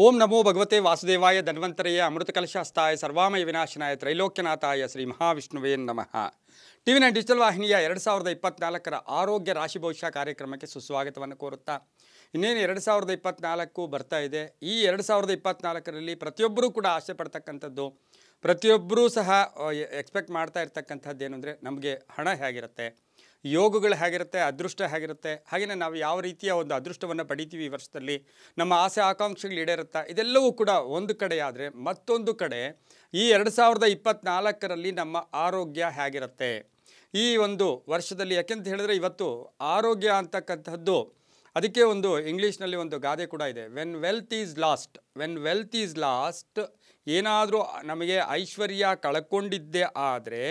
ಓಂ ನಮೋ ಭಗವತೆ ವಾಸುದೇವಾಯ ಧನ್ವಂತರಯ ಅಮೃತಕಲಶಾಸ್ತಾಯ ಸರ್ವಾಮಯ ವಿನಾಶನಾಯ ತ್ರೈಲೋಕ್ಯನಾಥಾಯ ಶ್ರೀ ಮಹಾವಿಷ್ಣುವೇ ನಮಃ. ಟಿವಿ9 ಡಿಜಿಟಲ್ ವಾಹಿನಿಯ 2024ರ ಆರೋಗ್ಯ ರಾಶಿ ಭವಿಷ್ಯ ಕಾರ್ಯಕ್ರಮಕ್ಕೆ ಸುಸ್ವಾಗತವನ್ನು ಕೋರುತ್ತಾ ಇನ್ನೇನು 2024 ಬರ್ತಾ ಇದೆ. ಈ 2024ರಲ್ಲಿ ಪ್ರತಿಯೊಬ್ಬರೂ ಕೂಡ ಆಸೆ ಪಡ್ತಕ್ಕಂಥದ್ದು, ಪ್ರತಿಯೊಬ್ಬರೂ ಸಹ ಎಕ್ಸ್ಪೆಕ್ಟ್ ಮಾಡ್ತಾ ಇರ್ತಕ್ಕಂಥದ್ದು ಏನು ಅಂದರೆ ನಮಗೆ ಹಣ ಹೇಗಿರುತ್ತೆ, ಯೋಗಗಳು ಹೇಗಿರುತ್ತೆ, ಅದೃಷ್ಟ ಹೇಗಿರುತ್ತೆ, ಹಾಗೆಯೇ ನಾವು ಯಾವ ರೀತಿಯ ಒಂದು ಅದೃಷ್ಟವನ್ನು ಪಡಿತೀವಿ ಈ ವರ್ಷದಲ್ಲಿ, ನಮ್ಮ ಆಸೆ ಆಕಾಂಕ್ಷೆಗಳು ಈಡೇರುತ್ತಾ, ಇದೆಲ್ಲವೂ ಕೂಡ ಒಂದು ಕಡೆ ಆದರೆ ಮತ್ತೊಂದು ಕಡೆ ಈ 2024ರಲ್ಲಿ ನಮ್ಮ ಆರೋಗ್ಯ ಹೇಗಿರುತ್ತೆ ಈ ಒಂದು ವರ್ಷದಲ್ಲಿ. ಯಾಕೆಂತ ಹೇಳಿದ್ರೆ ಇವತ್ತು ಆರೋಗ್ಯ ಅಂತಕ್ಕಂಥದ್ದು ಅದಕ್ಕೆ ಒಂದು ಇಂಗ್ಲೀಷ್ನಲ್ಲಿ ಒಂದು ಗಾದೆ ಕೂಡ ಇದೆ, ವೆನ್ ವೆಲ್ತ್ ಈಸ್ ಲಾಸ್ಟ್. ಏನಾದರೂ ನಮಗೆ ಐಶ್ವರ್ಯ ಕಳ್ಕೊಂಡಿದ್ದೇ ಆದರೆ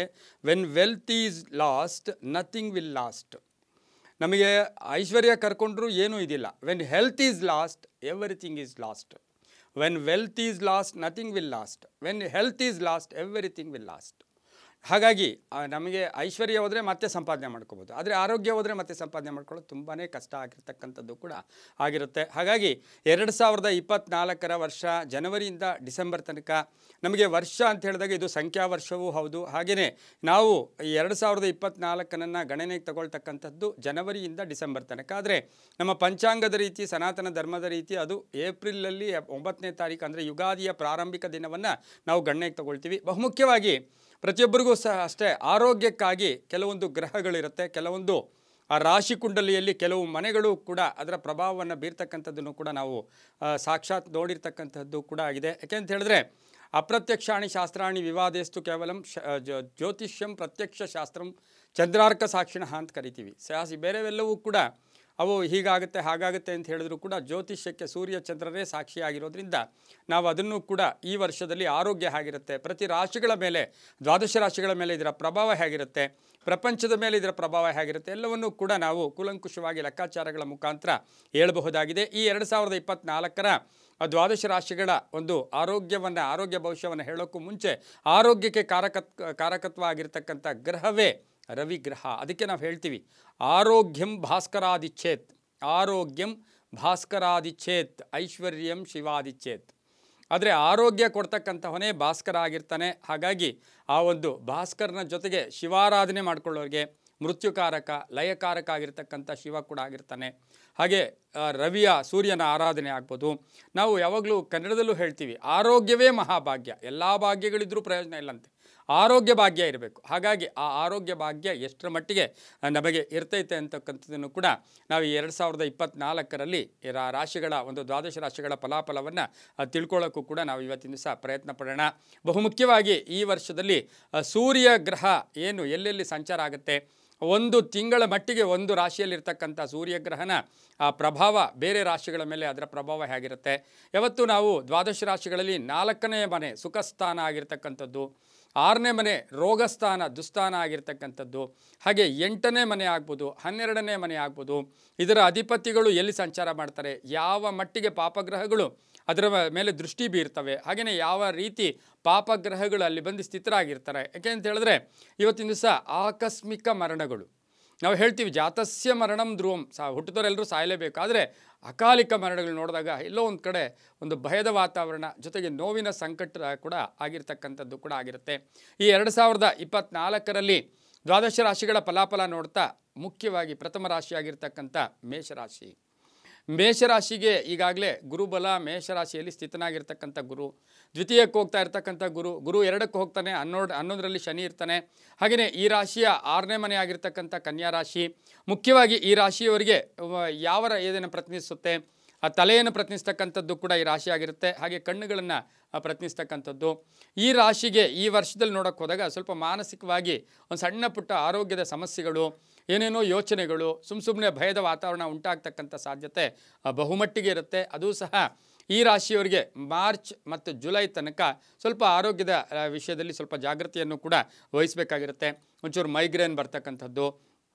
when wealth is last nothing will last. ನಮಗೆ ಐಶ್ವರ್ಯ ಕರ್ಕೊಂಡ್ರೂ ಏನೂ ಇದಿಲ್ಲ. When health is last everything is last. When wealth is last nothing will last. When health is last everything will last. ಹಾಗಾಗಿ ನಮಗೆ ಐಶ್ವರ್ಯ ಹೋದರೆ ಮತ್ತೆ ಸಂಪಾದನೆ ಮಾಡ್ಕೋಬೋದು, ಆದರೆ ಆರೋಗ್ಯ ಹೋದರೆ ಮತ್ತೆ ಸಂಪಾದನೆ ಮಾಡ್ಕೊಳ್ಳೋದು ತುಂಬಾ ಕಷ್ಟ ಆಗಿರ್ತಕ್ಕಂಥದ್ದು ಕೂಡ ಆಗಿರುತ್ತೆ. ಹಾಗಾಗಿ 2024ರ ವರ್ಷ ಜನವರಿಯಿಂದ ಡಿಸೆಂಬರ್ ತನಕ ನಮಗೆ ವರ್ಷ ಅಂತ ಹೇಳಿದಾಗ ಇದು ಸಂಖ್ಯಾ ವರ್ಷವೂ ಹೌದು. ಹಾಗೆಯೇ ನಾವು ಈ 2024 ಗಣನೆಗೆ ತಗೊಳ್ತಕ್ಕಂಥದ್ದು ಜನವರಿಯಿಂದ ಡಿಸೆಂಬರ್ ತನಕ. ಆದರೆ ನಮ್ಮ ಪಂಚಾಂಗದ ರೀತಿ, ಸನಾತನ ಧರ್ಮದ ರೀತಿ ಅದು ಏಪ್ರಿಲಲ್ಲಿ 9ನೇ ತಾರೀಕು ಅಂದರೆ ಯುಗಾದಿಯ ಪ್ರಾರಂಭಿಕ ದಿನವನ್ನು ನಾವು ಗಣನೆಗೆ ತಗೊಳ್ತೀವಿ. ಬಹುಮುಖ್ಯವಾಗಿ ಪ್ರತಿಯೊಬ್ಬರಿಗೂ ಸಹ ಅಷ್ಟೇ ಆರೋಗ್ಯಕ್ಕಾಗಿ ಕೆಲವೊಂದು ಗ್ರಹಗಳಿರುತ್ತೆ, ಕೆಲವೊಂದು ಆ ರಾಶಿ ಕುಂಡಲಿಯಲ್ಲಿ ಕೆಲವು ಮನೆಗಳು ಕೂಡ ಅದರ ಪ್ರಭಾವವನ್ನು ಬೀರ್ತಕ್ಕಂಥದ್ದನ್ನು ಕೂಡ ನಾವು ಸಾಕ್ಷಾತ್ ನೋಡಿರ್ತಕ್ಕಂಥದ್ದು ಕೂಡ ಆಗಿದೆ. ಯಾಕೆಂತ ಹೇಳಿದ್ರೆ ಅಪ್ರತ್ಯಕ್ಷಾಣಿ ಶಾಸ್ತ್ರಾಣಿ ವಿವಾದೇಸ್ತು ಕೇವಲಂ ಜ್ಯೋತಿಷ್ಯಂ ಪ್ರತ್ಯಕ್ಷ ಶಾಸ್ತ್ರಂ ಚಂದ್ರಾರ್ಕ ಸಾಕ್ಷಿಣಃ ಅಂತ ಕರಿತೀವಿ. ಬೇರೆವೆಲ್ಲವೂ ಕೂಡ ಅವು ಹೀಗಾಗುತ್ತೆ ಹಾಗಾಗುತ್ತೆ ಅಂತ ಹೇಳಿದ್ರು ಕೂಡ ಜ್ಯೋತಿಷ್ಯಕ್ಕೆ ಸೂರ್ಯ ಚಂದ್ರರೇ ಸಾಕ್ಷಿಯಾಗಿರೋದ್ರಿಂದ ನಾವು ಅದನ್ನು ಕೂಡ ಈ ವರ್ಷದಲ್ಲಿ ಆರೋಗ್ಯ ಹೇಗಿರುತ್ತೆ, ಪ್ರತಿ ರಾಶಿಗಳ ಮೇಲೆ, ದ್ವಾದಶ ರಾಶಿಗಳ ಮೇಲೆ ಇದರ ಪ್ರಭಾವ ಹೇಗಿರುತ್ತೆ, ಪ್ರಪಂಚದ ಮೇಲೆ ಇದರ ಪ್ರಭಾವ ಹೇಗಿರುತ್ತೆ, ಎಲ್ಲವನ್ನೂ ಕೂಡ ನಾವು ಕೂಲಂಕುಷವಾಗಿ ಲೆಕ್ಕಾಚಾರಗಳ ಮುಖಾಂತರ ಹೇಳಬಹುದಾಗಿದೆ. ಈ 2024ರ ದ್ವಾದಶ ರಾಶಿಗಳ ಒಂದು ಆರೋಗ್ಯ ಭವಿಷ್ಯವನ್ನು ಹೇಳೋಕ್ಕೂ ಮುಂಚೆ ಆರೋಗ್ಯಕ್ಕೆ ಕಾರಕತ್ವ ಆಗಿರ್ತಕ್ಕಂಥ ಗ್ರಹವೇ ರವಿ ಗ್ರಹ. ಅದಕ್ಕೆ ನಾವು ಹೇಳ್ತೀವಿ ಆರೋಗ್ಯಂ ಭಾಸ್ಕರಾದಿಚ್ಛೇತ್ ಐಶ್ವರ್ಯಂ ಶಿವಾದಿಚ್ಛೇತ್. ಆದರೆ ಆರೋಗ್ಯ ಕೊಡ್ತಕ್ಕಂಥವನೇ ಭಾಸ್ಕರ ಆಗಿರ್ತಾನೆ. ಹಾಗಾಗಿ ಆ ಒಂದು ಭಾಸ್ಕರನ ಜೊತೆಗೆ ಶಿವಾರಾಧನೆ ಮಾಡ್ಕೊಳ್ಳೋರಿಗೆ ಮೃತ್ಯುಕಾರಕ ಲಯಕಾರಕ ಆಗಿರ್ತಕ್ಕಂಥ ಶಿವ ಕೂಡ ಆಗಿರ್ತಾನೆ. ಹಾಗೆ ರವಿಯ ಸೂರ್ಯನ ಆರಾಧನೆ ಆಗ್ಬೋದು. ನಾವು ಯಾವಾಗಲೂ ಕನ್ನಡದಲ್ಲೂ ಹೇಳ್ತೀವಿ ಆರೋಗ್ಯವೇ ಮಹಾಭಾಗ್ಯ. ಎಲ್ಲ ಭಾಗ್ಯಗಳಿದ್ರೂ ಪ್ರಯೋಜನ ಇಲ್ಲಂತೆ, ಆರೋಗ್ಯ ಭಾಗ್ಯ ಇರಬೇಕು. ಹಾಗಾಗಿ ಆ ಆರೋಗ್ಯ ಭಾಗ್ಯ ಎಷ್ಟರ ಮಟ್ಟಿಗೆ ನಮಗೆ ಇರ್ತೈತೆ ಅಂತಕ್ಕಂಥದ್ದನ್ನು ಕೂಡ ನಾವು ಈ 2024ರಲ್ಲಿ ರಾಶಿಗಳ ಒಂದು ದ್ವಾದಶ ರಾಶಿಗಳ ಫಲಾಫಲವನ್ನು ತಿಳ್ಕೊಳ್ಳೋಕ್ಕೂ ಕೂಡ ನಾವು ಇವತ್ತಿನ ದಿವಸ ಪ್ರಯತ್ನ ಪಡೋಣ. ಬಹುಮುಖ್ಯವಾಗಿ ಈ ವರ್ಷದಲ್ಲಿ ಸೂರ್ಯ ಗ್ರಹ ಏನು ಎಲ್ಲೆಲ್ಲಿ ಸಂಚಾರ ಆಗುತ್ತೆ, ಒಂದು ತಿಂಗಳ ಮಟ್ಟಿಗೆ ಒಂದು ರಾಶಿಯಲ್ಲಿರ್ತಕ್ಕಂಥ ಸೂರ್ಯಗ್ರಹನ ಆ ಪ್ರಭಾವ ಬೇರೆ ರಾಶಿಗಳ ಮೇಲೆ ಅದರ ಪ್ರಭಾವ ಹೇಗಿರುತ್ತೆ. ಯಾವತ್ತು ನಾವು ದ್ವಾದಶ ರಾಶಿಗಳಲ್ಲಿ 4ನೇ ಮನೆ ಸುಖಸ್ಥಾನ ಆಗಿರ್ತಕ್ಕಂಥದ್ದು, 6ನೇ ಮನೆ ರೋಗಸ್ಥಾನ ದುಸ್ಥಾನ ಆಗಿರ್ತಕ್ಕಂಥದ್ದು, ಹಾಗೆ 8ನೇ ಮನೆ ಆಗ್ಬೋದು, 12ನೇ ಮನೆ ಆಗ್ಬೋದು, ಇದರ ಅಧಿಪತಿಗಳು ಎಲ್ಲಿ ಸಂಚಾರ ಮಾಡ್ತಾರೆ, ಯಾವ ಮಟ್ಟಿಗೆ ಪಾಪಗ್ರಹಗಳು ಅದರ ಮೇಲೆ ದೃಷ್ಟಿ ಬೀರ್ತವೆ, ಹಾಗೆಯೇ ಯಾವ ರೀತಿ ಪಾಪಗ್ರಹಗಳು ಅಲ್ಲಿ ಬಂದು ಸ್ಥಿತರಾಗಿರ್ತಾರೆ. ಯಾಕೆ ಅಂತ ಹೇಳಿದ್ರೆ ಇವತ್ತಿನ ದಿವಸ ಆಕಸ್ಮಿಕ ಮರಣಗಳು, ನಾವು ಹೇಳ್ತೀವಿ ಜಾತಸ್ಯ ಮರಣಂ ಧ್ರುವಂ, ಹುಟ್ಟಿದವರೆಲ್ಲರೂ ಸಾಯಲೇಬೇಕು. ಆದರೆ ಅಕಾಲಿಕ ಮರಣಗಳು ನೋಡಿದಾಗ ಎಲ್ಲೋ ಒಂದು ಕಡೆ ಒಂದು ಭಯದ ವಾತಾವರಣ ಜೊತೆಗೆ ನೋವಿನ ಸಂಕಟ ಕೂಡ ಆಗಿರ್ತಕ್ಕಂಥದ್ದು ಕೂಡ ಆಗಿರುತ್ತೆ. ಈ 2024ರಲ್ಲಿ ದ್ವಾದಶ ರಾಶಿಗಳ ಫಲಾಫಲ ನೋಡ್ತಾ ಮುಖ್ಯವಾಗಿ ಪ್ರಥಮ ರಾಶಿಯಾಗಿರ್ತಕ್ಕಂಥ ಮೇಷರಾಶಿಗೆ ಈಗಾಗಲೇ ಗುರುಬಲ ಮೇಷರಾಶಿಯಲ್ಲಿ ಸ್ಥಿತನಾಗಿರ್ತಕ್ಕಂಥ ಗುರು, ದ್ವಿತೀಯಕ್ಕೆ ಹೋಗ್ತಾ ಇರ್ತಕ್ಕಂಥ ಗುರು 2ಕ್ಕೆ ಹೋಗ್ತಾನೆ, 11ರಲ್ಲಿ ಶನಿ ಇರ್ತಾನೆ. ಹಾಗೆಯೇ ಈ ರಾಶಿಯ 6ನೇ ಮನೆ ಆಗಿರ್ತಕ್ಕಂಥ ಕನ್ಯಾ ರಾಶಿ ಮುಖ್ಯವಾಗಿ ಈ ರಾಶಿಯವರಿಗೆ ಯಾವ ಏನೇನು ಪ್ರತಿನಿಧಿಸುತ್ತೆ, ಆ ತಲೆಯನ್ನು ಪ್ರತಿನಿಸ್ತಕ್ಕಂಥದ್ದು ಕೂಡ ಈ ರಾಶಿ ಆಗಿರುತ್ತೆ. ಹಾಗೆ ಕಣ್ಣುಗಳನ್ನು ಪ್ರತಿನಿಸ್ತಕ್ಕಂಥದ್ದು. ಈ ರಾಶಿಗೆ ಈ ವರ್ಷದಲ್ಲಿ ನೋಡೋಕ್ಕೆ ಹೋದಾಗ ಸ್ವಲ್ಪ ಮಾನಸಿಕವಾಗಿ ಒಂದು ಸಣ್ಣ ಪುಟ್ಟ ಆರೋಗ್ಯದ ಸಮಸ್ಯೆಗಳು, ಏನೇನೋ ಯೋಚನೆಗಳು, ಸುಮ್ಮನೆ ಭಯದ ವಾತಾವರಣ ಉಂಟಾಗ್ತಕ್ಕಂಥ ಸಾಧ್ಯತೆ ಬಹುಮಟ್ಟಿಗೆ ಇರುತ್ತೆ. ಅದು ಸಹ ಈ ರಾಶಿಯವರಿಗೆ ಮಾರ್ಚ್ ಮತ್ತು ಜುಲೈ ತನಕ ಸ್ವಲ್ಪ ಆರೋಗ್ಯದ ವಿಷಯದಲ್ಲಿ ಸ್ವಲ್ಪ ಜಾಗೃತಿಯನ್ನು ಕೂಡ ವಹಿಸಬೇಕಾಗಿರುತ್ತೆ. ಒಂಚೂರು ಮೈಗ್ರೇನ್ ಬರ್ತಕ್ಕಂಥದ್ದು,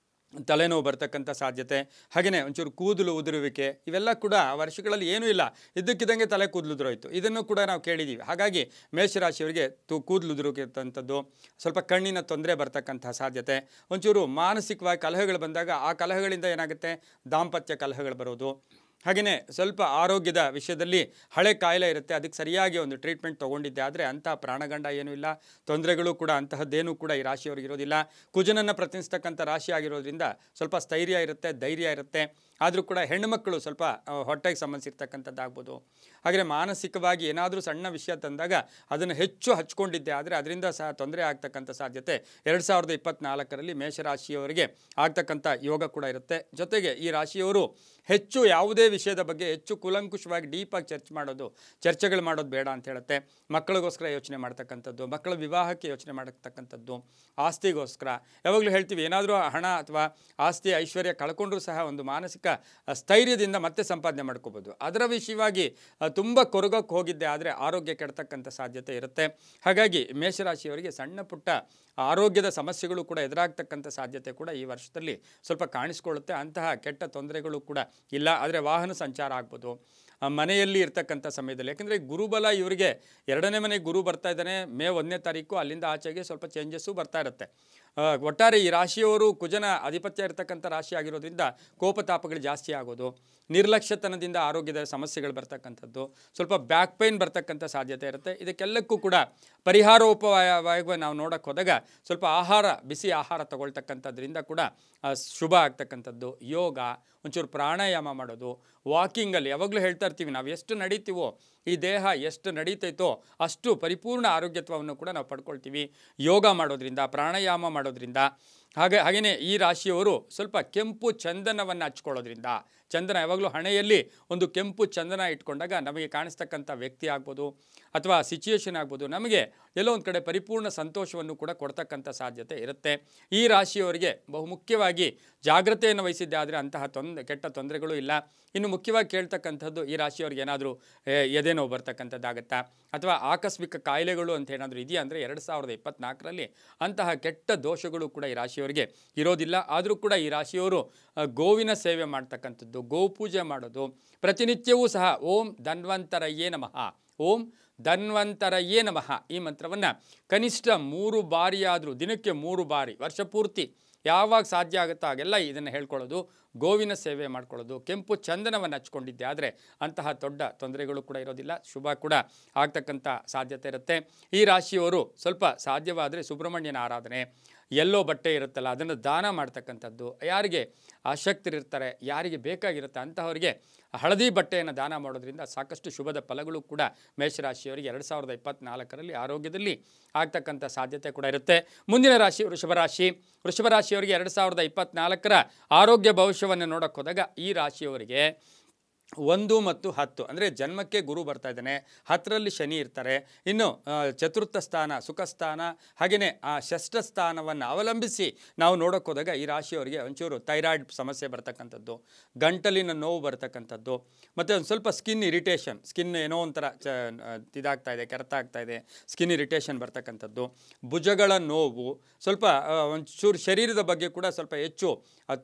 ತಲೆನೋವು ಬರ್ತಕ್ಕಂಥ ಸಾಧ್ಯತೆ, ಹಾಗೆಯೇ ಒಂಚೂರು ಕೂದಲು ಉದುರುವಿಕೆ, ಇವೆಲ್ಲ ಕೂಡ ವರ್ಷಗಳಲ್ಲಿ ಏನೂ ಇಲ್ಲ, ಇದ್ದಕ್ಕಿದ್ದಂಗೆ ತಲೆ ಕೂದಲು ಉದುರೋಯ್ತು, ಇದನ್ನು ಕೂಡ ನಾವು ಕೇಳಿದ್ದೀವಿ. ಹಾಗಾಗಿ ಮೇಷರಾಶಿಯವರಿಗೆ ಕೂದಲು ಉದುರುವಂಥದ್ದು, ಸ್ವಲ್ಪ ಕಣ್ಣಿನ ತೊಂದರೆ ಬರ್ತಕ್ಕಂಥ ಸಾಧ್ಯತೆ, ಒಂಚೂರು ಮಾನಸಿಕವಾಗಿ ಕಲಹಗಳು ಬಂದಾಗ ಆ ಕಲಹಗಳಿಂದ ಏನಾಗುತ್ತೆ ದಾಂಪತ್ಯ ಕಲಹಗಳು ಬರೋದು, ಹಾಗೆಯೇ ಸ್ವಲ್ಪ ಆರೋಗ್ಯದ ವಿಷಯದಲ್ಲಿ ಹಳೆ ಕಾಯಿಲೆ ಇರುತ್ತೆ, ಅದಕ್ಕೆ ಸರಿಯಾಗಿ ಒಂದು ಟ್ರೀಟ್ಮೆಂಟ್ ತೊಗೊಂಡಿದ್ದೆ ಆದರೆ ಅಂತಹ ಪ್ರಾಣಗಂಡ ಏನೂ ಇಲ್ಲ, ತೊಂದರೆಗಳು ಕೂಡ ಅಂತಹದ್ದೇನೂ ಕೂಡ ಈ ರಾಶಿಯವರಿಗೆ ಇರೋದಿಲ್ಲ. ಕುಜನನ್ನು ಪ್ರತಿನಿಸ್ತಕ್ಕಂಥ ರಾಶಿ ಆಗಿರೋದ್ರಿಂದ ಸ್ವಲ್ಪ ಸ್ಥೈರ್ಯ ಇರುತ್ತೆ, ಧೈರ್ಯ ಇರುತ್ತೆ. ಆದರೂ ಕೂಡ ಹೆಣ್ಣುಮಕ್ಕಳು ಸ್ವಲ್ಪ ಹೊಟ್ಟೆಗೆ ಸಂಬಂಧಿಸಿರ್ತಕ್ಕಂಥದ್ದಾಗ್ಬೋದು. ಹಾಗೆಯೇ ಮಾನಸಿಕವಾಗಿ ಏನಾದರೂ ಸಣ್ಣ ವಿಷಯ ತಂದಾಗ ಅದನ್ನು ಹೆಚ್ಚು ಹಚ್ಕೊಂಡಿದ್ದೆ ಆದರೆ ಅದರಿಂದ ಸಹ ತೊಂದರೆ ಆಗ್ತಕ್ಕಂಥ ಸಾಧ್ಯತೆ 2024ರಲ್ಲಿ ಮೇಷರಾಶಿಯವರಿಗೆ ಆಗ್ತಕ್ಕಂಥ ಯೋಗ ಕೂಡ ಇರುತ್ತೆ. ಜೊತೆಗೆ ಈ ರಾಶಿಯವರು ಹೆಚ್ಚು ಯಾವುದೇ ವಿಷಯದ ಬಗ್ಗೆ ಹೆಚ್ಚು ಕೂಲಂಕುಷವಾಗಿ ಡೀಪಾಗಿ ಚರ್ಚೆಗಳು ಮಾಡೋದು ಬೇಡ ಅಂತ ಹೇಳುತ್ತೆ. ಮಕ್ಕಳಿಗೋಸ್ಕರ ಯೋಚನೆ ಮಾಡ್ತಕ್ಕಂಥದ್ದು, ಮಕ್ಕಳ ವಿವಾಹಕ್ಕೆ ಯೋಚನೆ ಮಾಡತಕ್ಕಂಥದ್ದು, ಆಸ್ತಿಗೋಸ್ಕರ ಯಾವಾಗಲೂ ಹೇಳ್ತೀವಿ, ಏನಾದರೂ ಹಣ ಅಥವಾ ಆಸ್ತಿ ಐಶ್ವರ್ಯ ಕಳ್ಕೊಂಡ್ರೂ ಸಹ ಒಂದು ಮಾನಸಿಕ ಸ್ಥೈರ್ಯದಿಂದ ಮತ್ತೆ ಸಂಪಾದನೆ ಮಾಡ್ಕೋಬೋದು. ಅದರ ವಿಷಯವಾಗಿ ತುಂಬ ಕೊರಗಕ್ಕೆ ಹೋಗಿದ್ದೆ ಆದರೆ ಆರೋಗ್ಯ ಕೆಡ್ತಕ್ಕಂಥ ಸಾಧ್ಯತೆ ಇರುತ್ತೆ. ಹಾಗಾಗಿ ಮೇಷರಾಶಿಯವರಿಗೆ ಸಣ್ಣ ಪುಟ್ಟ ಆರೋಗ್ಯದ ಸಮಸ್ಯೆಗಳು ಕೂಡ ಎದುರಾಗ್ತಕ್ಕಂಥ ಸಾಧ್ಯತೆ ಕೂಡ ಈ ವರ್ಷದಲ್ಲಿ ಸ್ವಲ್ಪ ಕಾಣಿಸ್ಕೊಳ್ಳುತ್ತೆ. ಅಂತಹ ಕೆಟ್ಟ ತೊಂದರೆಗಳು ಕೂಡ ಇಲ್ಲ. ಆದರೆ ವಾಹನ ಸಂಚಾರ ಆಗ್ಬೋದು ಮನೆಯಲ್ಲಿ ಇರ್ತಕ್ಕಂಥ ಸಮಯದಲ್ಲಿ, ಯಾಕೆಂದರೆ ಗುರುಬಲ ಇವರಿಗೆ 2ನೇ ಮನೆಗೆ ಗುರು ಬರ್ತಾ ಇದ್ದಾನೆ. ಮೇ 1ನೇ ತಾರೀಕು ಅಲ್ಲಿಂದ ಆಚೆಗೆ ಸ್ವಲ್ಪ ಚೇಂಜಸ್ಸು ಬರ್ತಾ ಇರುತ್ತೆ. ಒಟ್ಟಾರೆ ಈ ರಾಶಿಯವರು ಕುಜನ ಆಧಿಪತ್ಯ ಇರತಕ್ಕಂಥ ರಾಶಿ ಆಗಿರೋದ್ರಿಂದ ಕೋಪತಾಪಗಳು ಜಾಸ್ತಿ ಆಗೋದು, ನಿರ್ಲಕ್ಷ್ಯತನದಿಂದ ಆರೋಗ್ಯದ ಸಮಸ್ಯೆಗಳು ಬರ್ತಕ್ಕಂಥದ್ದು, ಸ್ವಲ್ಪ ಬ್ಯಾಕ್ ಪೈನ್ ಬರ್ತಕ್ಕಂಥ ಸಾಧ್ಯತೆ ಇರುತ್ತೆ. ಇದಕ್ಕೆಲ್ಲಕ್ಕೂ ಕೂಡ ಪರಿಹಾರೋಪಾಯವಾಗಿ ನಾವು ನೋಡೋಕ್ಕೆ ಹೋದಾಗ ಸ್ವಲ್ಪ ಬಿಸಿ ಆಹಾರ ತಗೊಳ್ತಕ್ಕಂಥದ್ರಿಂದ ಕೂಡ ಶುಭ ಆಗ್ತಕ್ಕಂಥದ್ದು. ಯೋಗ, ಒಂಚೂರು ಪ್ರಾಣಾಯಾಮ ಮಾಡೋದು, ವಾಕಿಂಗಲ್ಲಿ ಯಾವಾಗಲೂ ಹೇಳ್ತಾ ಇರ್ತೀವಿ, ನಾವು ಎಷ್ಟು ನಡೀತೀವೋ ಈ ದೇಹ ಎಷ್ಟು ನಡೀತೈತೋ ಅಷ್ಟು ಪರಿಪೂರ್ಣ ಆರೋಗ್ಯತ್ವವನ್ನು ಕೂಡ ನಾವು ಪಡ್ಕೊಳ್ತೀವಿ ಯೋಗ ಮಾಡೋದ್ರಿಂದ, ಪ್ರಾಣಾಯಾಮ ಮಾಡೋದ್ರಿಂದ. ಹಾಗೆಯೇ ಈ ರಾಶಿಯವರು ಸ್ವಲ್ಪ ಕೆಂಪು ಚಂದನವನ್ನು ಹಚ್ಕೊಳ್ಳೋದ್ರಿಂದ, ಚಂದನ ಯಾವಾಗಲೂ ಹಣೆಯಲ್ಲಿ ಒಂದು ಕೆಂಪು ಚಂದನ ಇಟ್ಕೊಂಡಾಗ ನಮಗೆ ಕಾಣಿಸ್ತಕ್ಕಂಥ ವ್ಯಕ್ತಿ ಆಗ್ಬೋದು ಅಥವಾ ಸಿಚುಯೇಷನ್ ಆಗ್ಬೋದು, ನಮಗೆ ಎಲ್ಲೋ ಒಂದು ಕಡೆ ಪರಿಪೂರ್ಣ ಸಂತೋಷವನ್ನು ಕೂಡ ಕೊಡ್ತಕ್ಕಂಥ ಸಾಧ್ಯತೆ ಇರುತ್ತೆ. ಈ ರಾಶಿಯವರಿಗೆ ಬಹುಮುಖ್ಯವಾಗಿ ಜಾಗ್ರತೆಯನ್ನು ವಹಿಸಿದ್ದೆ ಆದರೆ ಅಂತಹ ಕೆಟ್ಟ ತೊಂದರೆಗಳು ಇಲ್ಲ. ಇನ್ನು ಮುಖ್ಯವಾಗಿ ಕೇಳ್ತಕ್ಕಂಥದ್ದು, ಈ ರಾಶಿಯವ್ರಿಗೆ ಏನಾದರೂ ಎದೆ ನೋವು ಬರ್ತಕ್ಕಂಥದ್ದಾಗತ್ತಾ ಅಥವಾ ಆಕಸ್ಮಿಕ ಕಾಯಿಲೆಗಳು ಅಂತ ಏನಾದರೂ ಇದೆಯಾ ಅಂದರೆ 2024ರಲ್ಲಿ ಅಂತಹ ಕೆಟ್ಟ ದೋಷಗಳು ಕೂಡ ಈ ರಾಶಿಯವರಿಗೆ ಇರೋದಿಲ್ಲ. ಆದರೂ ಕೂಡ ಈ ರಾಶಿಯವರು ಗೋವಿನ ಸೇವೆ ಮಾಡ್ತಕ್ಕಂಥದ್ದು, ಗೋಪೂಜೆ ಮಾಡೋದು, ಪ್ರತಿನಿತ್ಯವೂ ಸಹ ಓಂ ಧನ್ವಂತರಯೇ ನಮಃ, ಓಂ ಧನ್ವಂತರಯೇ ನಮಃ ಈ ಮಂತ್ರವನ್ನು ಕನಿಷ್ಠ 3 ಬಾರಿಯಾದರೂ, ದಿನಕ್ಕೆ 3 ಬಾರಿ, ವರ್ಷ ಪೂರ್ತಿ ಯಾವಾಗ ಸಾಧ್ಯ ಆಗುತ್ತೋ ಆಗೆಲ್ಲ ಇದನ್ನು ಹೇಳ್ಕೊಳ್ಳೋದು, ಗೋವಿನ ಸೇವೆ ಮಾಡ್ಕೊಳ್ಳೋದು, ಕೆಂಪು ಚಂದನವನ್ನು ಹಚ್ಕೊಂಡಿದ್ದೆ ಆದರೆ ಅಂತಹ ದೊಡ್ಡ ತೊಂದರೆಗಳು ಕೂಡ ಇರೋದಿಲ್ಲ, ಶುಭ ಕೂಡ ಆಗ್ತಕ್ಕಂಥ ಸಾಧ್ಯತೆ ಇರುತ್ತೆ. ಈ ರಾಶಿಯವರು ಸ್ವಲ್ಪ ಸಾಧ್ಯವಾದರೆ ಸುಬ್ರಹ್ಮಣ್ಯನ ಆರಾಧನೆ, ಎಲ್ಲೋ ಬಟ್ಟೆ ಇರುತ್ತಲ್ಲ ಅದನ್ನು ದಾನ ಮಾಡ್ತಕ್ಕಂಥದ್ದು, ಯಾರಿಗೆ ಆಸಕ್ತರಿರ್ತಾರೆ, ಯಾರಿಗೆ ಬೇಕಾಗಿರುತ್ತೆ ಅಂತಹವರಿಗೆ ಹಳದಿ ಬಟ್ಟೆಯನ್ನು ದಾನ ಮಾಡೋದ್ರಿಂದ ಸಾಕಷ್ಟು ಶುಭದ ಫಲಗಳು ಕೂಡ ಮೇಷರಾಶಿಯವರಿಗೆ 2024ರಲ್ಲಿ ಆರೋಗ್ಯದಲ್ಲಿ ಆಗ್ತಕ್ಕಂಥ ಸಾಧ್ಯತೆ ಕೂಡ ಇರುತ್ತೆ. ಮುಂದಿನ ರಾಶಿ ವೃಷಭರಾಶಿ. ವೃಷಭರಾಶಿಯವರಿಗೆ 2024ರ ಆರೋಗ್ಯ ಭವಿಷ್ಯವನ್ನು ನೋಡೋಕ್ಕೆ ಹೋದಾಗ ಈ ರಾಶಿಯವರಿಗೆ 1 ಮತ್ತು 10 ಅಂದರೆ ಜನ್ಮಕ್ಕೆ ಗುರು ಬರ್ತಾ ಇದ್ದಾನೆ, 10ರಲ್ಲಿ ಶನಿ ಇರ್ತಾರೆ. ಇನ್ನು ಚತುರ್ಥ ಸ್ಥಾನ ಸುಖ ಸ್ಥಾನ, ಹಾಗೆಯೇ ಆ ಷಷ್ಠ ಸ್ಥಾನವನ್ನು ಅವಲಂಬಿಸಿ ನಾವು ನೋಡೋಕ್ಕೆ ಹೋದಾಗ ಈ ರಾಶಿಯವರಿಗೆ ಒಂಚೂರು ಥೈರಾಯ್ಡ್ ಸಮಸ್ಯೆ ಬರ್ತಕ್ಕಂಥದ್ದು, ಗಂಟಲಿನ ನೋವು ಬರ್ತಕ್ಕಂಥದ್ದು, ಮತ್ತು ಒಂದು ಸ್ವಲ್ಪ ಸ್ಕಿನ್ ಇರಿಟೇಷನ್, ಸ್ಕಿನ್ ಏನೋ ಒಂಥರ ಇದಾಗ್ತಾ ಇದೆ, ಕೆರೆತ ಆಗ್ತಾ ಇದೆ, ಸ್ಕಿನ್ ಇರಿಟೇಷನ್ ಬರ್ತಕ್ಕಂಥದ್ದು, ಭುಜಗಳ ನೋವು, ಸ್ವಲ್ಪ ಒಂಚೂರು ಶರೀರದ ಬಗ್ಗೆ ಕೂಡ ಸ್ವಲ್ಪ ಹೆಚ್ಚು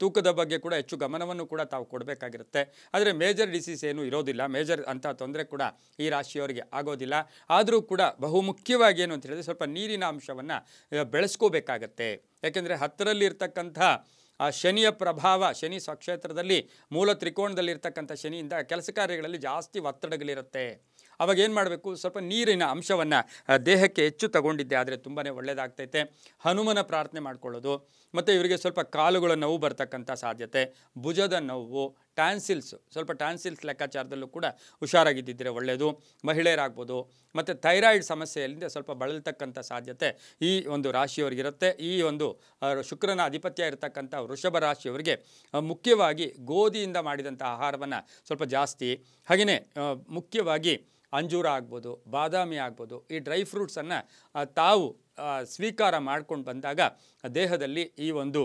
ತೂಕದ ಬಗ್ಗೆ ಕೂಡ ಹೆಚ್ಚು ಗಮನವನ್ನು ಕೂಡ ತಾವು ಕೊಡಬೇಕಾಗಿರುತ್ತೆ. ಆದರೆ ಮೇಜರ್ ಡಿಸೀಸ್ ಏನೂ ಇರೋದಿಲ್ಲ, ಮೇಜರ್ ಅಂಥ ತೊಂದರೆ ಕೂಡ ಈ ರಾಶಿಯವರಿಗೆ ಆಗೋದಿಲ್ಲ. ಆದರೂ ಕೂಡ ಬಹುಮುಖ್ಯವಾಗಿ ಏನು ಅಂತ ಹೇಳಿದ್ರೆ ಸ್ವಲ್ಪ ನೀರಿನ ಅಂಶವನ್ನು ಬೆಳೆಸ್ಕೋಬೇಕಾಗತ್ತೆ. ಯಾಕೆಂದರೆ 10ರಲ್ಲಿ ಇರ್ತಕ್ಕಂಥ ಆ ಶನಿಯ ಪ್ರಭಾವ, ಶನಿ ಸ್ವಕ್ಷೇತ್ರದಲ್ಲಿ ಮೂಲ ತ್ರಿಕೋಣದಲ್ಲಿರ್ತಕ್ಕಂಥ ಶನಿಯಿಂದ ಕೆಲಸ ಕಾರ್ಯಗಳಲ್ಲಿ ಜಾಸ್ತಿ ಒತ್ತಡಗಳಿರುತ್ತೆ. ಅವಾಗ ಏನು ಮಾಡಬೇಕು, ಸ್ವಲ್ಪ ನೀರಿನ ಅಂಶವನ್ನು ದೇಹಕ್ಕೆ ಹೆಚ್ಚು ತಗೊಂಡಿದ್ದೆ ಆದರೆ ತುಂಬಾ ಒಳ್ಳೆಯದಾಗ್ತೈತೆ. ಹನುಮನ ಪ್ರಾರ್ಥನೆ ಮಾಡ್ಕೊಳ್ಳೋದು, ಮತ್ತು ಇವರಿಗೆ ಸ್ವಲ್ಪ ಕಾಲುಗಳ ನೋವು ಬರ್ತಕ್ಕಂಥ ಸಾಧ್ಯತೆ, ಭುಜದ ನೋವು, ಟ್ಯಾನ್ಸಿಲ್ಸ್, ಸ್ವಲ್ಪ ಟ್ಯಾನ್ಸಿಲ್ಸ್ ಲೆಕ್ಕಾಚಾರದಲ್ಲೂ ಕೂಡ ಹುಷಾರಾಗಿದ್ದಿದ್ದರೆ ಒಳ್ಳೆಯದು. ಮಹಿಳೆಯರಾಗ್ಬೋದು, ಮತ್ತು ಥೈರಾಯ್ಡ್ ಸಮಸ್ಯೆಯಿಂದ ಸ್ವಲ್ಪ ಬಳಲ್ತಕ್ಕಂಥ ಸಾಧ್ಯತೆ ಈ ಒಂದು ರಾಶಿಯವರಿಗಿರುತ್ತೆ. ಈ ಒಂದು ಶುಕ್ರನ ಆಧಿಪತ್ಯ ಇರತಕ್ಕಂಥ ವೃಷಭ ರಾಶಿಯವರಿಗೆ ಮುಖ್ಯವಾಗಿ ಗೋಧಿಯಿಂದ ಮಾಡಿದಂಥ ಆಹಾರವನ್ನು ಸ್ವಲ್ಪ ಜಾಸ್ತಿ, ಹಾಗೆಯೇ ಮುಖ್ಯವಾಗಿ ಅಂಜೂರ ಆಗ್ಬೋದು, ಬಾದಾಮಿ ಆಗ್ಬೋದು, ಈ ಡ್ರೈ ಫ್ರೂಟ್ಸನ್ನು ತಾವು ಸ್ವೀಕಾರ ಮಾಡ್ಕೊಂಡು ಬಂದಾಗ ದೇಹದಲ್ಲಿ ಈ ಒಂದು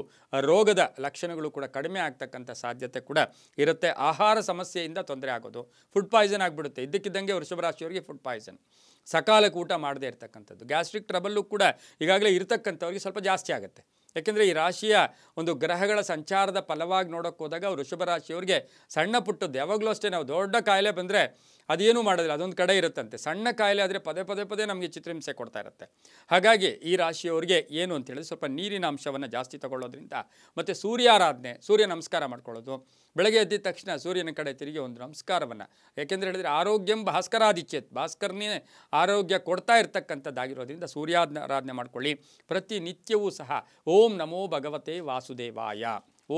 ರೋಗದ ಲಕ್ಷಣಗಳು ಕೂಡ ಕಡಿಮೆ ಆಗ್ತಕ್ಕಂಥ ಸಾಧ್ಯತೆ ಕೂಡ ಇರುತ್ತೆ. ಆಹಾರ ಸಮಸ್ಯೆಯಿಂದ ತೊಂದರೆ ಆಗೋದು, ಫುಡ್ ಪಾಯ್ಸನ್ ಆಗಿಬಿಡುತ್ತೆ. ಇದ್ದಕ್ಕಿದ್ದಂಗೆ ವೃಷಭ ರಾಶಿಯವರಿಗೆ ಫುಡ್ ಪಾಯ್ಸನ್, ಸಕಾಲಕ್ಕೆ ಊಟ ಮಾಡದೇ ಇರ್ತಕ್ಕಂಥದ್ದು, ಗ್ಯಾಸ್ಟ್ರಿಕ್ ಟ್ರಬಲ್ಲು ಕೂಡ ಈಗಾಗಲೇ ಇರತಕ್ಕಂಥವ್ರಿಗೆ ಸ್ವಲ್ಪ ಜಾಸ್ತಿ ಆಗುತ್ತೆ. ಯಾಕೆಂದರೆ ಈ ರಾಶಿಯ ಒಂದು ಗ್ರಹಗಳ ಸಂಚಾರದ ಫಲವಾಗಿ ನೋಡೋಕ್ಕೆ ಹೋದಾಗ ವೃಷಭ ರಾಶಿಯವರಿಗೆ ಸಣ್ಣ ಪುಟ್ಟದ್ದು, ಯಾವಾಗಲೂ ಅಷ್ಟೇ ನಾವು ದೊಡ್ಡ ಕಾಯಿಲೆ ಬಂದರೆ ಅದೇನೂ ಮಾಡೋದಿಲ್ಲ, ಅದೊಂದು ಕಡೆ ಇರುತ್ತಂತೆ. ಸಣ್ಣ ಕಾಯಿಲೆ ಆದರೆ ಪದೇ ಪದೇ ಪದೇ ನಮಗೆ ಚಿತ್ರಹಿಂಸೆ ಕೊಡ್ತಾ ಇರುತ್ತೆ. ಹಾಗಾಗಿ ಈ ರಾಶಿಯವರಿಗೆ ಏನು ಅಂತ ಹೇಳಿದ್ರೆ ಸ್ವಲ್ಪ ನೀರಿನ ಅಂಶವನ್ನು ಜಾಸ್ತಿ ತಗೊಳ್ಳೋದ್ರಿಂದ, ಮತ್ತು ಸೂರ್ಯಾರಾಧನೆ, ಸೂರ್ಯ ನಮಸ್ಕಾರ ಮಾಡ್ಕೊಳ್ಳೋದು, ಬೆಳಗ್ಗೆ ಎದ್ದಿದ ತಕ್ಷಣ ಸೂರ್ಯನ ಕಡೆ ತಿರುಗಿ ಒಂದು ನಮಸ್ಕಾರವನ್ನು, ಯಾಕೆಂದರೆ ಹೇಳಿದರೆ ಆರೋಗ್ಯಂ ಭಾಸ್ಕರಾದಿಚ್ಛೇತ್, ಭಾಸ್ಕರನೇ ಆರೋಗ್ಯ ಕೊಡ್ತಾ ಇರ್ತಕ್ಕಂಥದ್ದಾಗಿರೋದ್ರಿಂದ ಸೂರ್ಯಾರಾಧನೆ ಮಾಡ್ಕೊಳ್ಳಿ. ಪ್ರತಿನಿತ್ಯವೂ ಸಹ ಓಂ ನಮೋ ಭಗವತೆ ವಾಸುದೇವಾಯ,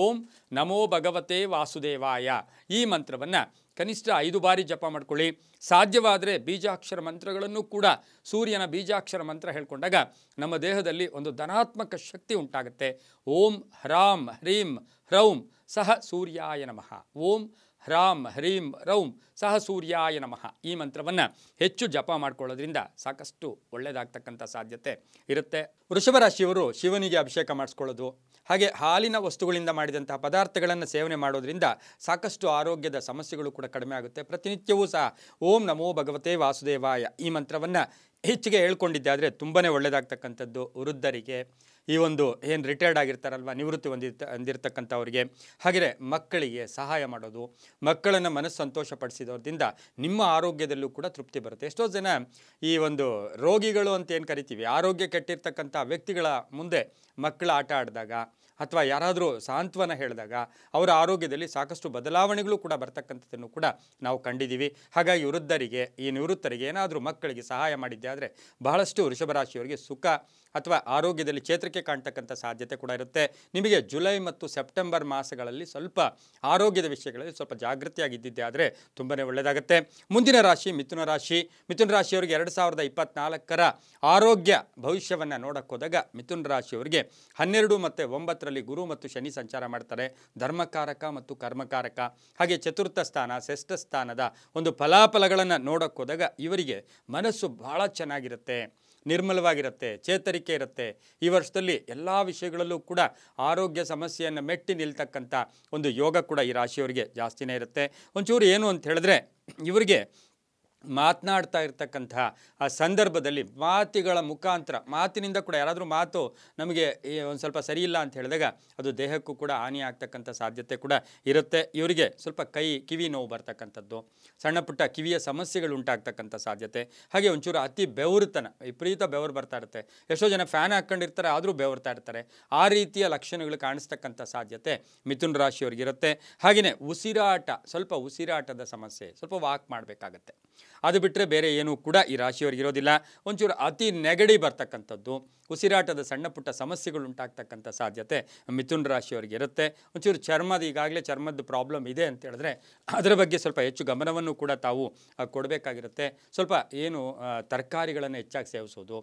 ಓಂ ನಮೋ ಭಗವತೆ ವಾಸುದೇವಾಯ ಈ ಮಂತ್ರವನ್ನು ಕನಿಷ್ಠ 5 ಬಾರಿ ಜಪ ಮಾಡ್ಕೊಳ್ಳಿ. ಸಾಧ್ಯವಾದರೆ ಬೀಜಾಕ್ಷರ ಮಂತ್ರಗಳನ್ನು ಕೂಡ, ಸೂರ್ಯನ ಬೀಜಾಕ್ಷರ ಮಂತ್ರ ಹೇಳ್ಕೊಂಡಾಗ ನಮ್ಮ ದೇಹದಲ್ಲಿ ಒಂದು ಧನಾತ್ಮಕ ಶಕ್ತಿ ಉಂಟಾಗುತ್ತೆ. ಓಂ ಹ್ರಾಂ ಹ್ರೀಂ ಹ್ರೌಂ ಸಹ ಸೂರ್ಯಾಯ ನಮಃ, ಓಂ ಹ್ರಾಂ ಹ್ರೀಂ ರೌಂ ಸಹ ಸೂರ್ಯಾಯ ನಮಃ ಈ ಮಂತ್ರವನ್ನು ಹೆಚ್ಚು ಜಪ ಮಾಡ್ಕೊಳ್ಳೋದ್ರಿಂದ ಸಾಕಷ್ಟು ಒಳ್ಳೆಯದಾಗ್ತಕ್ಕಂಥ ಸಾಧ್ಯತೆ ಇರುತ್ತೆ. ವೃಷಭ ರಾಶಿಯವರು ಶಿವನಿಗೆ ಅಭಿಷೇಕ ಮಾಡಿಸ್ಕೊಳ್ಳೋದು, ಹಾಗೆ ಹಾಲಿನ ವಸ್ತುಗಳಿಂದ ಮಾಡಿದಂತಹ ಪದಾರ್ಥಗಳನ್ನು ಸೇವನೆ ಮಾಡೋದ್ರಿಂದ ಸಾಕಷ್ಟು ಆರೋಗ್ಯದ ಸಮಸ್ಯೆಗಳು ಕೂಡ ಕಡಿಮೆ ಆಗುತ್ತೆ. ಪ್ರತಿನಿತ್ಯವೂ ಸಹ ಓಂ ನಮೋ ಭಗವತೆ ವಾಸುದೇವಾಯ ಈ ಮಂತ್ರವನ್ನು ಹೆಚ್ಚಿಗೆ ಹೇಳ್ಕೊಂಡಿದ್ದೆ ಆದರೆ ತುಂಬಾ ಒಳ್ಳೆಯದಾಗ್ತಕ್ಕಂಥದ್ದು. ವೃದ್ಧರಿಗೆ, ಈ ಒಂದು ಏನು ರಿಟೈರ್ಡ್ ಆಗಿರ್ತಾರಲ್ವ, ನಿವೃತ್ತಿ ಹೊಂದಿರತಕ್ಕಂಥವ್ರಿಗೆ, ಹಾಗೆಯೇ ಮಕ್ಕಳಿಗೆ ಸಹಾಯ ಮಾಡೋದು, ಮಕ್ಕಳನ್ನು ಮನಸ್ಸು ಸಂತೋಷಪಡಿಸಿದವ್ರದಿಂದ ನಿಮ್ಮ ಆರೋಗ್ಯದಲ್ಲೂ ಕೂಡ ತೃಪ್ತಿ ಬರುತ್ತೆ. ಎಷ್ಟೋ ಜನ ಈ ಒಂದು ರೋಗಿಗಳು ಅಂತ ಏನು ಕರಿತೀವಿ, ಆರೋಗ್ಯ ಕೆಟ್ಟಿರ್ತಕ್ಕಂಥ ವ್ಯಕ್ತಿಗಳ ಮುಂದೆ ಮಕ್ಕಳ ಆಟ ಆಡಿದಾಗ ಅಥವಾ ಯಾರಾದರೂ ಸಾಂತ್ವನ ಹೇಳಿದಾಗ ಅವರ ಆರೋಗ್ಯದಲ್ಲಿ ಸಾಕಷ್ಟು ಬದಲಾವಣೆಗಳು ಕೂಡ ಬರ್ತಕ್ಕಂಥದ್ದನ್ನು ಕೂಡ ನಾವು ಕಂಡಿದ್ದೀವಿ. ಹಾಗಾಗಿ ವೃದ್ಧರಿಗೆ, ಈ ನಿವೃತ್ತರಿಗೆ ಏನಾದರೂ ಮಕ್ಕಳಿಗೆ ಸಹಾಯ ಮಾಡಿದ್ದೆ ಆದರೆ ಬಹಳಷ್ಟು ವೃಷಭ ರಾಶಿಯವರಿಗೆ ಸುಖ ಅಥವಾ ಆರೋಗ್ಯದಲ್ಲಿ ಚೇತರಿಕೆ ಕಾಣ್ತಕ್ಕಂಥ ಸಾಧ್ಯತೆ ಕೂಡ ಇರುತ್ತೆ. ನಿಮಗೆ ಜುಲೈ ಮತ್ತು ಸೆಪ್ಟೆಂಬರ್ ಮಾಸಗಳಲ್ಲಿ ಸ್ವಲ್ಪ ಆರೋಗ್ಯದ ವಿಷಯಗಳಲ್ಲಿ ಸ್ವಲ್ಪ ಜಾಗೃತಿಯಾಗಿದ್ದಿದ್ದೆ ಆದರೆ ತುಂಬಾ ಒಳ್ಳೆಯದಾಗುತ್ತೆ. ಮುಂದಿನ ರಾಶಿ ಮಿಥುನ ರಾಶಿ. ಮಿಥುನ ರಾಶಿಯವರಿಗೆ 2024ರ ಆರೋಗ್ಯ ಭವಿಷ್ಯವನ್ನು ನೋಡಕ್ಕೆ ಹೋದಾಗ ಮಿಥುನ ರಾಶಿಯವರಿಗೆ 12 ಮತ್ತು 9ರಲ್ಲಿ ಗುರು ಮತ್ತು ಶನಿ ಸಂಚಾರ ಮಾಡ್ತಾರೆ. ಧರ್ಮಕಾರಕ ಮತ್ತು ಕರ್ಮಕಾರಕ, ಹಾಗೆ ಚತುರ್ಥ ಸ್ಥಾನ, ಷಷ್ಠ ಸ್ಥಾನದ ಒಂದು ಫಲಾಫಲಗಳನ್ನು ನೋಡಕ್ಕೆ ಹೋದಾಗ ಇವರಿಗೆ ಮನಸ್ಸು ಬಹಳ ಚೆನ್ನಾಗಿರುತ್ತೆ, ನಿರ್ಮಲವಾಗಿರುತ್ತೆ, ಚೇತರಿಕೆ ಇರುತ್ತೆ. ಈ ವರ್ಷದಲ್ಲಿ ಎಲ್ಲ ವಿಷಯಗಳಲ್ಲೂ ಕೂಡ ಆರೋಗ್ಯ ಸಮಸ್ಯೆಯನ್ನು ಮೆಟ್ಟಿ ನಿಲ್ತಕ್ಕಂಥ ಒಂದು ಯೋಗ ಕೂಡ ಈ ರಾಶಿಯವರಿಗೆ ಜಾಸ್ತಿನೇ ಇರುತ್ತೆ. ಒಂಚೂರು ಏನು ಅಂತ ಹೇಳಿದ್ರೆ, ಇವರಿಗೆ ಮಾತನಾಡ್ತಾ ಇರ್ತಕ್ಕಂಥ ಆ ಸಂದರ್ಭದಲ್ಲಿ ಮಾತುಗಳ ಮುಖಾಂತರ, ಮಾತಿನಿಂದ ಕೂಡ ಯಾರಾದರೂ ಮಾತು ನಮಗೆ ಒಂದು ಸ್ವಲ್ಪ ಸರಿಯಿಲ್ಲ ಅಂತ ಹೇಳಿದಾಗ ಅದು ದೇಹಕ್ಕೂ ಕೂಡ ಹಾನಿ ಆಗ್ತಕ್ಕಂಥ ಸಾಧ್ಯತೆ ಕೂಡ ಇರುತ್ತೆ. ಇವರಿಗೆ ಸ್ವಲ್ಪ ಕಿವಿ ನೋವು ಬರ್ತಕ್ಕಂಥದ್ದು, ಸಣ್ಣ ಪುಟ್ಟ ಕಿವಿಯ ಸಮಸ್ಯೆಗಳು ಉಂಟಾಗ್ತಕ್ಕಂಥ ಸಾಧ್ಯತೆ, ಹಾಗೆ ಒಂಚೂರು ಅತಿ ಬೆವರುತನ, ವಿಪರೀತ ಬೆವರು ಬರ್ತಾ ಇರುತ್ತೆ. ಎಷ್ಟೋ ಜನ ಫ್ಯಾನ್ ಹಾಕ್ಕೊಂಡಿರ್ತಾರೆ ಆದರೂ ಬೆವರ್ತಾ ಇರ್ತಾರೆ. ಆ ರೀತಿಯ ಲಕ್ಷಣಗಳು ಕಾಣಿಸ್ತಕ್ಕಂಥ ಸಾಧ್ಯತೆ ಮಿಥುನ ರಾಶಿಯವರಿಗಿರುತ್ತೆ. ಹಾಗೆಯೇ ಉಸಿರಾಟ, ಸ್ವಲ್ಪ ಉಸಿರಾಟದ ಸಮಸ್ಯೆ, ಸ್ವಲ್ಪ ವಾಕ್ ಮಾಡಬೇಕಾಗತ್ತೆ. ಅದು ಬಿಟ್ಟರೆ ಬೇರೆ ಏನೂ ಕೂಡ ಈ ರಾಶಿಯವರಿಗಿರೋದಿಲ್ಲ. ಒಂಚೂರು ಅತಿ ನೆಗಡಿ ಬರ್ತಕ್ಕಂಥದ್ದು, ಉಸಿರಾಟದ ಸಣ್ಣ ಪುಟ್ಟ ಸಮಸ್ಯೆಗಳು ಉಂಟಾಗ್ತಕ್ಕಂಥ ಸಾಧ್ಯತೆ ಮಿಥುನ ರಾಶಿಯವರಿಗೆ ಇರುತ್ತೆ. ಒಂಚೂರು ಈಗಾಗಲೇ ಚರ್ಮದ ಪ್ರಾಬ್ಲಮ್ ಇದೆ ಅಂತ ಹೇಳಿದ್ರೆ ಅದರ ಬಗ್ಗೆ ಸ್ವಲ್ಪ ಹೆಚ್ಚು ಗಮನವನ್ನು ಕೂಡ ತಾವು ಕೊಡಬೇಕಾಗಿರುತ್ತೆ. ಸ್ವಲ್ಪ ಏನು ತರಕಾರಿಗಳನ್ನು ಹೆಚ್ಚಾಗಿ ಸೇವಿಸೋದು,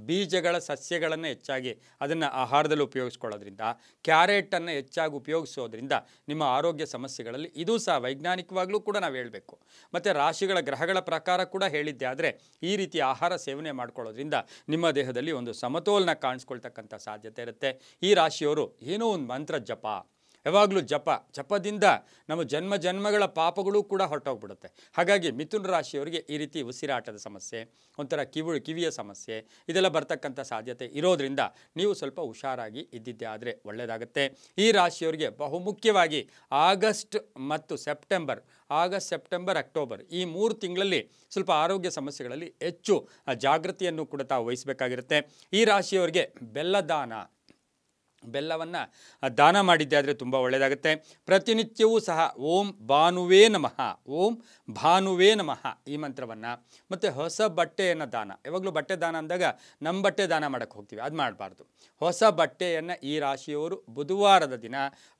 ಬೀಜಗಳ ಸಸ್ಯಗಳನ್ನು ಹೆಚ್ಚಾಗಿ ಅದನ್ನು ಆಹಾರದಲ್ಲಿ ಉಪಯೋಗಿಸ್ಕೊಳ್ಳೋದ್ರಿಂದ, ಕ್ಯಾರೆಟನ್ನು ಹೆಚ್ಚಾಗಿ ಉಪಯೋಗಿಸೋದ್ರಿಂದ ನಿಮ್ಮ ಆರೋಗ್ಯ ಸಮಸ್ಯೆಗಳಲ್ಲಿ ಇದು ಸಹ ವೈಜ್ಞಾನಿಕವಾಗಲೂ ಕೂಡ ನಾವು ಹೇಳಬೇಕು. ಮತ್ತು ರಾಶಿಗಳ ಗ್ರಹಗಳ ಪ್ರಕಾರ ಕೂಡ ಹೇಳಿದ್ದೆ ಆದರೆ ಈ ರೀತಿ ಆಹಾರ ಸೇವನೆ ಮಾಡ್ಕೊಳ್ಳೋದ್ರಿಂದ ನಿಮ್ಮ ದೇಹದಲ್ಲಿ ಒಂದು ಸಮತೋಲನ ಕಾಣಿಸ್ಕೊಳ್ತಕ್ಕಂಥ ಸಾಧ್ಯತೆ ಇರುತ್ತೆ. ಈ ರಾಶಿಯವರು ಏನೋ ಒಂದು ಮಂತ್ರ ಜಪ, ಯಾವಾಗಲೂ ಜಪದಿಂದ ನಮ್ಮ ಜನ್ಮಗಳ ಪಾಪಗಳು ಕೂಡ ಹೊರಟೋಗ್ಬಿಡುತ್ತೆ. ಹಾಗಾಗಿ ಮಿಥುನ ರಾಶಿಯವರಿಗೆ ಈ ರೀತಿ ಉಸಿರಾಟದ ಸಮಸ್ಯೆ, ಒಂಥರ ಕಿವಿಯ ಸಮಸ್ಯೆ ಇದೆಲ್ಲ ಬರ್ತಕ್ಕಂಥ ಸಾಧ್ಯತೆ ಇರೋದ್ರಿಂದ ನೀವು ಸ್ವಲ್ಪ ಹುಷಾರಾಗಿ ಇದ್ದಿದ್ದೆ ಆದರೆ ಒಳ್ಳೆಯದಾಗುತ್ತೆ. ಈ ರಾಶಿಯವರಿಗೆ ಬಹುಮುಖ್ಯವಾಗಿ ಆಗಸ್ಟ್, ಸೆಪ್ಟೆಂಬರ್, ಅಕ್ಟೋಬರ್ ಈ 3 ತಿಂಗಳಲ್ಲಿ ಸ್ವಲ್ಪ ಆರೋಗ್ಯ ಸಮಸ್ಯೆಗಳಲ್ಲಿ ಹೆಚ್ಚು ಜಾಗೃತಿಯನ್ನು ಕೂಡ ತಾವು ವಹಿಸಬೇಕಾಗಿರುತ್ತೆ. ಈ ರಾಶಿಯವರಿಗೆ ಬೆಲ್ಲವನ್ನು ದಾನ ಮಾಡಿದ್ದೆ ಆದರೆ ತುಂಬ ಒಳ್ಳೆಯದಾಗುತ್ತೆ. ಪ್ರತಿನಿತ್ಯವೂ ಸಹ ಓಂ ಭಾನುವೇ ನಮಃ ಈ ಮಂತ್ರವನ್ನು, ಮತ್ತು ಹೊಸ ಬಟ್ಟೆಯನ್ನು ದಾನ, ಯಾವಾಗಲೂ ಬಟ್ಟೆ ದಾನ ಅಂದಾಗ ನಮ್ಮ ಬಟ್ಟೆ ದಾನ ಮಾಡೋಕ್ಕೆ ಹೋಗ್ತೀವಿ, ಅದು ಮಾಡಬಾರ್ದು. ಹೊಸ ಬಟ್ಟೆಯನ್ನು ಈ ರಾಶಿಯವರು ಬುಧವಾರದ ದಿನ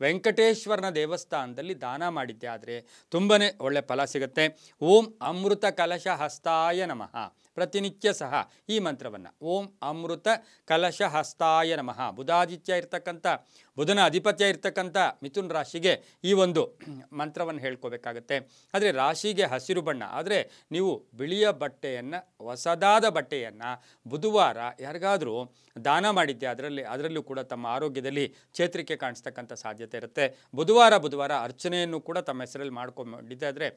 ವೆಂಕಟೇಶ್ವರನ ದೇವಸ್ಥಾನದಲ್ಲಿ ದಾನ ಮಾಡಿದ್ದೆ ಆದರೆ ತುಂಬಾ ಒಳ್ಳೆ ಫಲ ಸಿಗುತ್ತೆ. ಓಂ ಅಮೃತ ಕಲಶ ಹಸ್ತಾಯ ನಮಃ, ಪ್ರತಿನಿತ್ಯ ಸಹ ಈ ಮಂತ್ರವನ್ನು ಓಂ ಅಮೃತ ಕಲಶ ಹಸ್ತಾಯ ನಮಃ, ಬುಧನ ಅಧಿಪತ್ಯ ಇರ್ತಕ್ಕಂಥ ಮಿಥುನ ರಾಶಿಗೆ ಈ ಒಂದು ಮಂತ್ರವನ್ನು ಹೇಳ್ಕೋಬೇಕಾಗತ್ತೆ. ಆದರೆ ರಾಶಿಗೆ ಹಸಿರು ಬಣ್ಣ, ಆದರೆ ನೀವು ಬಿಳಿಯ ಬಟ್ಟೆಯನ್ನು, ಹೊಸದಾದ ಬಟ್ಟೆಯನ್ನು ಬುಧವಾರ ಯಾರಿಗಾದರೂ ದಾನ ಮಾಡಿದ್ದೆ ಅದರಲ್ಲೂ ಕೂಡ ತಮ್ಮ ಆರೋಗ್ಯದಲ್ಲಿ ಚೇತರಿಕೆ ಕಾಣಿಸ್ತಕ್ಕಂಥ ಸಾಧ್ಯತೆ ಇರುತ್ತೆ. ಬುಧವಾರ ಅರ್ಚನೆಯನ್ನು ಕೂಡ ತಮ್ಮ ಹೆಸರಲ್ಲಿ ಮಾಡ್ಕೊಂಡಿದ್ದೆ ಆದರೆ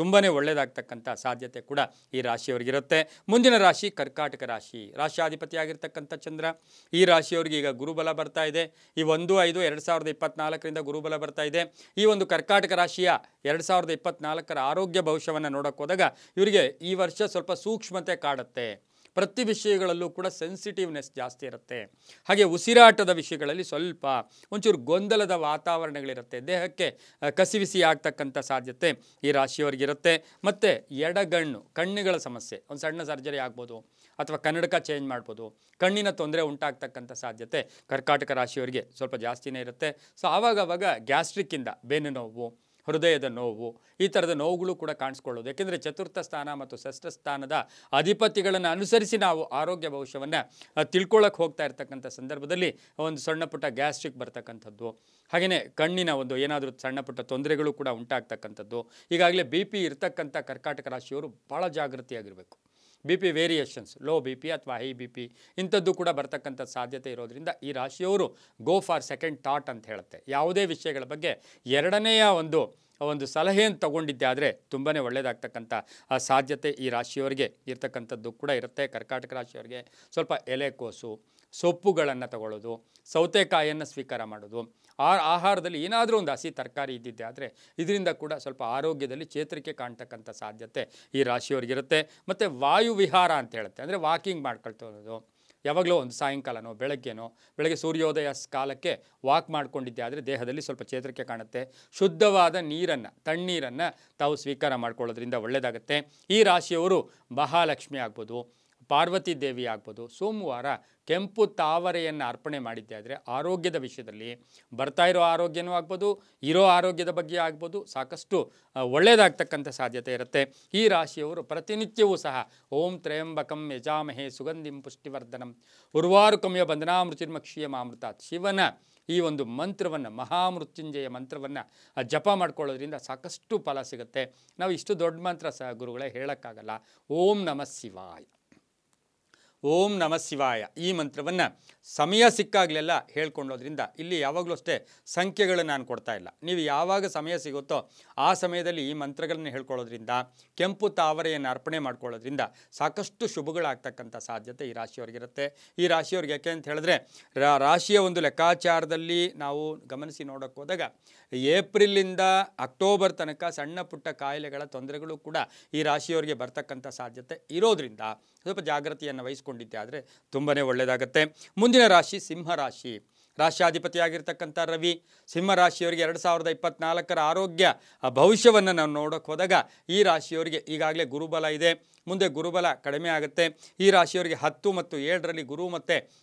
ತುಂಬಾ ಒಳ್ಳೆಯದಾಗ್ತಕ್ಕಂಥ ಸಾಧ್ಯತೆ ಕೂಡ ಈ ರಾಶಿಯವರಿಗಿರುತ್ತೆ. ಮುಂದಿನ ರಾಶಿ ಕರ್ಕಾಟಕ ರಾಶಿ. ರಾಶಿಯಾಧಿಪತಿಯಾಗಿರ್ತಕ್ಕಂಥ ಚಂದ್ರ, ಈ ರಾಶಿಯವರಿಗೆ ಈಗ ಗುರುಬಲ ಬರ್ತಾ ಇದೆ. ಈ 1, 5/2024 ಗುರುಬಲ ಬರ್ತಾ ಇದೆ. ಈ ಒಂದು ಕರ್ಕಾಟಕ ರಾಶಿಯ 2024 ಆರೋಗ್ಯ ಭವಿಷ್ಯವನ್ನು ನೋಡೋಕೆ ಹೋದಾಗ ಇವರಿಗೆ ಈ ವರ್ಷ ಸ್ವಲ್ಪ ಸೂಕ್ಷ್ಮತೆ ಕಾಡುತ್ತೆ. ಪ್ರತಿ ವಿಷಯಗಳಲ್ಲೂ ಕೂಡ ಸೆನ್ಸಿಟಿವ್ನೆಸ್ ಜಾಸ್ತಿ ಇರುತ್ತೆ. ಹಾಗೆ ಉಸಿರಾಟದ ವಿಷಯಗಳಲ್ಲಿ ಸ್ವಲ್ಪ ಒಂಚೂರು ಗೊಂದಲದ ವಾತಾವರಣಗಳಿರುತ್ತೆ. ದೇಹಕ್ಕೆ ಕಸಿವಿಸಿ ಆಗ್ತಕ್ಕಂಥ ಸಾಧ್ಯತೆ ಈ ರಾಶಿಯವರಿಗಿರುತ್ತೆ. ಮತ್ತು ಕಣ್ಣುಗಳ ಸಮಸ್ಯೆ, ಒಂದು ಸಣ್ಣ ಸರ್ಜರಿ ಆಗ್ಬೋದು ಅಥವಾ ಕನ್ನಡಕ ಚೇಂಜ್ ಮಾಡ್ಬೋದು. ಕಣ್ಣಿನ ತೊಂದರೆ ಉಂಟಾಗ್ತಕ್ಕಂಥ ಸಾಧ್ಯತೆ ಕರ್ಕಾಟಕ ರಾಶಿಯವರಿಗೆ ಸ್ವಲ್ಪ ಜಾಸ್ತಿನೇ ಇರುತ್ತೆ. ಸೊ ಆವಾಗವಾಗ ಗ್ಯಾಸ್ಟ್ರಿಕ್ಕಿಂದ ಬೆನ್ನು ನೋವು, ಹೃದಯದ ನೋವು, ಈ ಥರದ ನೋವುಗಳು ಕೂಡ ಕಾಣಿಸ್ಕೊಳ್ಳೋದು. ಯಾಕೆಂದರೆ ಚತುರ್ಥ ಸ್ಥಾನ ಮತ್ತು ಷಷ್ಠ ಸ್ಥಾನದ ಅಧಿಪತಿಗಳನ್ನು ಅನುಸರಿಸಿ ನಾವು ಆರೋಗ್ಯ ಭವಿಷ್ಯವನ್ನು ತಿಳ್ಕೊಳ್ಳೋಕೆ ಹೋಗ್ತಾ ಇರ್ತಕ್ಕಂಥ ಸಂದರ್ಭದಲ್ಲಿ ಒಂದು ಸಣ್ಣ ಪುಟ್ಟ ಗ್ಯಾಸ್ಟ್ರಿಕ್ ಬರ್ತಕ್ಕಂಥದ್ದು, ಹಾಗೆಯೇ ಕಣ್ಣಿನ ಒಂದು ಏನಾದರೂ ಸಣ್ಣ ಪುಟ್ಟ ತೊಂದರೆಗಳು ಕೂಡ ಉಂಟಾಗ್ತಕ್ಕಂಥದ್ದು. ಈಗಾಗಲೇ BP ಇರ್ತಕ್ಕಂಥ ಕರ್ಕಾಟಕ ರಾಶಿಯವರು ಭಾಳ ಜಾಗೃತಿಯಾಗಿರಬೇಕು. BP ವೇರಿಯೇಷನ್ಸ್, ಲೋ BP ಅಥವಾ ಹೈ BP ಇಂಥದ್ದು ಕೂಡ ಬರ್ತಕ್ಕಂಥ ಸಾಧ್ಯತೆ ಇರೋದ್ರಿಂದ ಈ ರಾಶಿಯವರು ಗೋ ಫಾರ್ ಸೆಕೆಂಡ್ ಥಾಟ್ ಅಂತ ಹೇಳುತ್ತೆ. ಯಾವುದೇ ವಿಷಯಗಳ ಬಗ್ಗೆ ಎರಡನೆಯ ಒಂದು ಸಲಹೆಯನ್ನು ತಗೊಂಡಿದ್ದೆ ಆದರೆ ತುಂಬಾ ಒಳ್ಳೆಯದಾಗ್ತಕ್ಕಂಥ ಸಾಧ್ಯತೆ ಈ ರಾಶಿಯವರಿಗೆ ಇರ್ತಕ್ಕಂಥದ್ದು ಕೂಡ ಇರುತ್ತೆ. ಕರ್ಕಾಟಕ ರಾಶಿಯವರಿಗೆ ಸ್ವಲ್ಪ ಎಲೆಕೋಸು, ಸೊಪ್ಪುಗಳನ್ನು ತಗೊಳ್ಳೋದು, ಸೌತೆಕಾಯಿಯನ್ನು ಸ್ವೀಕಾರ ಮಾಡೋದು, ಆಹಾರದಲ್ಲಿ ಏನಾದರೂ ಒಂದು ಹಸಿ ತರಕಾರಿ ಇದ್ದಿದ್ದೆ ಆದರೆ ಇದರಿಂದ ಕೂಡ ಸ್ವಲ್ಪ ಆರೋಗ್ಯದಲ್ಲಿ ಚೇತರಿಕೆ ಕಾಣ್ತಕ್ಕಂಥ ಸಾಧ್ಯತೆ ಈ ರಾಶಿಯವರಿಗಿರುತ್ತೆ. ಮತ್ತು ವಾಯುವಿಹಾರ ಅಂತ ಹೇಳುತ್ತೆ, ಅಂದರೆ ವಾಕಿಂಗ್ ಮಾಡ್ಕೊಳ್ತೋದು. ಯಾವಾಗಲೂ ಒಂದು ಸಾಯಂಕಾಲನೋ ಬೆಳಗ್ಗೆ ಸೂರ್ಯೋದಯ ಕಾಲಕ್ಕೆ ವಾಕ್ ಮಾಡ್ಕೊಂಡಿದ್ದೆ ಆದರೆ ದೇಹದಲ್ಲಿ ಸ್ವಲ್ಪ ಚೇತರಿಕೆ ಕಾಣುತ್ತೆ. ಶುದ್ಧವಾದ ತಣ್ಣೀರನ್ನು ತಾವು ಸ್ವೀಕಾರ ಮಾಡ್ಕೊಳ್ಳೋದ್ರಿಂದ ಒಳ್ಳೆಯದಾಗುತ್ತೆ. ಈ ರಾಶಿಯವರು ಮಹಾಲಕ್ಷ್ಮಿ ಆಗ್ಬೋದು, ಪಾರ್ವತಿ ದೇವಿ ಆಗ್ಬೋದು, ಸೋಮವಾರ ಕೆಂಪು ತಾವರೆಯನ್ನು ಅರ್ಪಣೆ ಮಾಡಿದ್ದೆ ಆದರೆ ಆರೋಗ್ಯದ ವಿಷಯದಲ್ಲಿ ಬರ್ತಾ ಇರೋ ಆರೋಗ್ಯನೂ ಆಗ್ಬೋದು, ಇರೋ ಆರೋಗ್ಯದ ಬಗ್ಗೆ ಆಗ್ಬೋದು, ಸಾಕಷ್ಟು ಒಳ್ಳೆಯದಾಗ್ತಕ್ಕಂಥ ಸಾಧ್ಯತೆ ಇರುತ್ತೆ. ಈ ರಾಶಿಯವರು ಪ್ರತಿನಿತ್ಯವೂ ಸಹ ಓಂ ತ್ರಯಂಬಕಂ ಯಜಾಮಹೇ ಸುಗಂಧಿಂ ಪುಷ್ಟಿವರ್ಧನಂ ಉರ್ವಾರುಕಮ್ಯ ಬಂಧನಾಮೃತಿರ್ಮಕ್ಷೀಯಮಾಮೃತಾತ್ ಶಿವನ ಈ ಒಂದು ಮಂತ್ರವನ್ನು, ಮಹಾಮೃತ್ಯುಂಜಯ ಮಂತ್ರವನ್ನು ಜಪ ಮಾಡ್ಕೊಳ್ಳೋದ್ರಿಂದ ಸಾಕಷ್ಟು ಫಲ ಸಿಗುತ್ತೆ. ನಾವು ಇಷ್ಟು ದೊಡ್ಡ ಮಂತ್ರ ಸಹ ಗುರುಗಳೇ ಹೇಳೋಕ್ಕಾಗಲ್ಲ. ಓಂ ನಮಃ ಶಿವಾಯ, ಓಂ ನಮಃ ಶಿವಾಯ ಈ ಮಂತ್ರವನ್ನು ಸಮಯ ಸಿಕ್ಕಾಗಲೆಲ್ಲ ಹೇಳ್ಕೊಳ್ಳೋದ್ರಿಂದ ಇಲ್ಲಿ ಯಾವಾಗಲೂ ಅಷ್ಟೇ ಸಂಖ್ಯೆಗಳು ನಾನು ಕೊಡ್ತಾ ಇಲ್ಲ. ನೀವು ಯಾವಾಗ ಸಮಯ ಸಿಗುತ್ತೋ ಆ ಸಮಯದಲ್ಲಿ ಈ ಮಂತ್ರಗಳನ್ನು ಹೇಳ್ಕೊಳ್ಳೋದ್ರಿಂದ, ಕೆಂಪು ತಾವರೆಯನ್ನು ಅರ್ಪಣೆ ಮಾಡ್ಕೊಳ್ಳೋದ್ರಿಂದ ಸಾಕಷ್ಟು ಶುಭಗಳಾಗ್ತಕ್ಕಂಥ ಸಾಧ್ಯತೆ ಈ ರಾಶಿಯವರಿಗಿರುತ್ತೆ. ಈ ರಾಶಿಯವ್ರಿಗೆ ಯಾಕೆ ಅಂತ ಹೇಳಿದ್ರೆ ರಾಶಿಯ ಒಂದು ಲೆಕ್ಕಾಚಾರದಲ್ಲಿ ನಾವು ಗಮನಿಸಿ ನೋಡೋಕ್ಕೆ ಹೋದಾಗ ಏಪ್ರಿಲಿಂದ ಅಕ್ಟೋಬರ್ ತನಕ ಸಣ್ಣ ಪುಟ್ಟ ಕಾಯಿಲೆಗಳ ತೊಂದರೆಗಳು ಕೂಡ ಈ ರಾಶಿಯವರಿಗೆ ಬರ್ತಕ್ಕಂಥ ಸಾಧ್ಯತೆ ಇರೋದ್ರಿಂದ ಸ್ವಲ್ಪ ಜಾಗೃತಿಯನ್ನು ವಹಿಸ್ಕೊಂಡಿದ್ದೆ ಆದರೆ ತುಂಬಾ ಒಳ್ಳೆಯದಾಗುತ್ತೆ. ಮುಂದಿನ ರಾಶಿ ಸಿಂಹರಾಶಿ. ರಾಶ್ಯಾಧಿಪತಿಯಾಗಿರ್ತಕ್ಕಂಥ ರವಿ ಸಿಂಹರಾಶಿಯವರಿಗೆ 2024 ಆರೋಗ್ಯ ಭವಿಷ್ಯವನ್ನು ನಾವು ನೋಡೋಕೆ ಹೋದಾಗ ಈ ರಾಶಿಯವರಿಗೆ ಈಗಾಗಲೇ ಗುರುಬಲ ಇದೆ. ಮುಂದೆ ಗುರುಬಲ ಕಡಿಮೆ ಆಗುತ್ತೆ. ಈ ರಾಶಿಯವರಿಗೆ 10 ಮತ್ತು 7ರಲ್ಲಿ ಗುರು ಮತ್ತು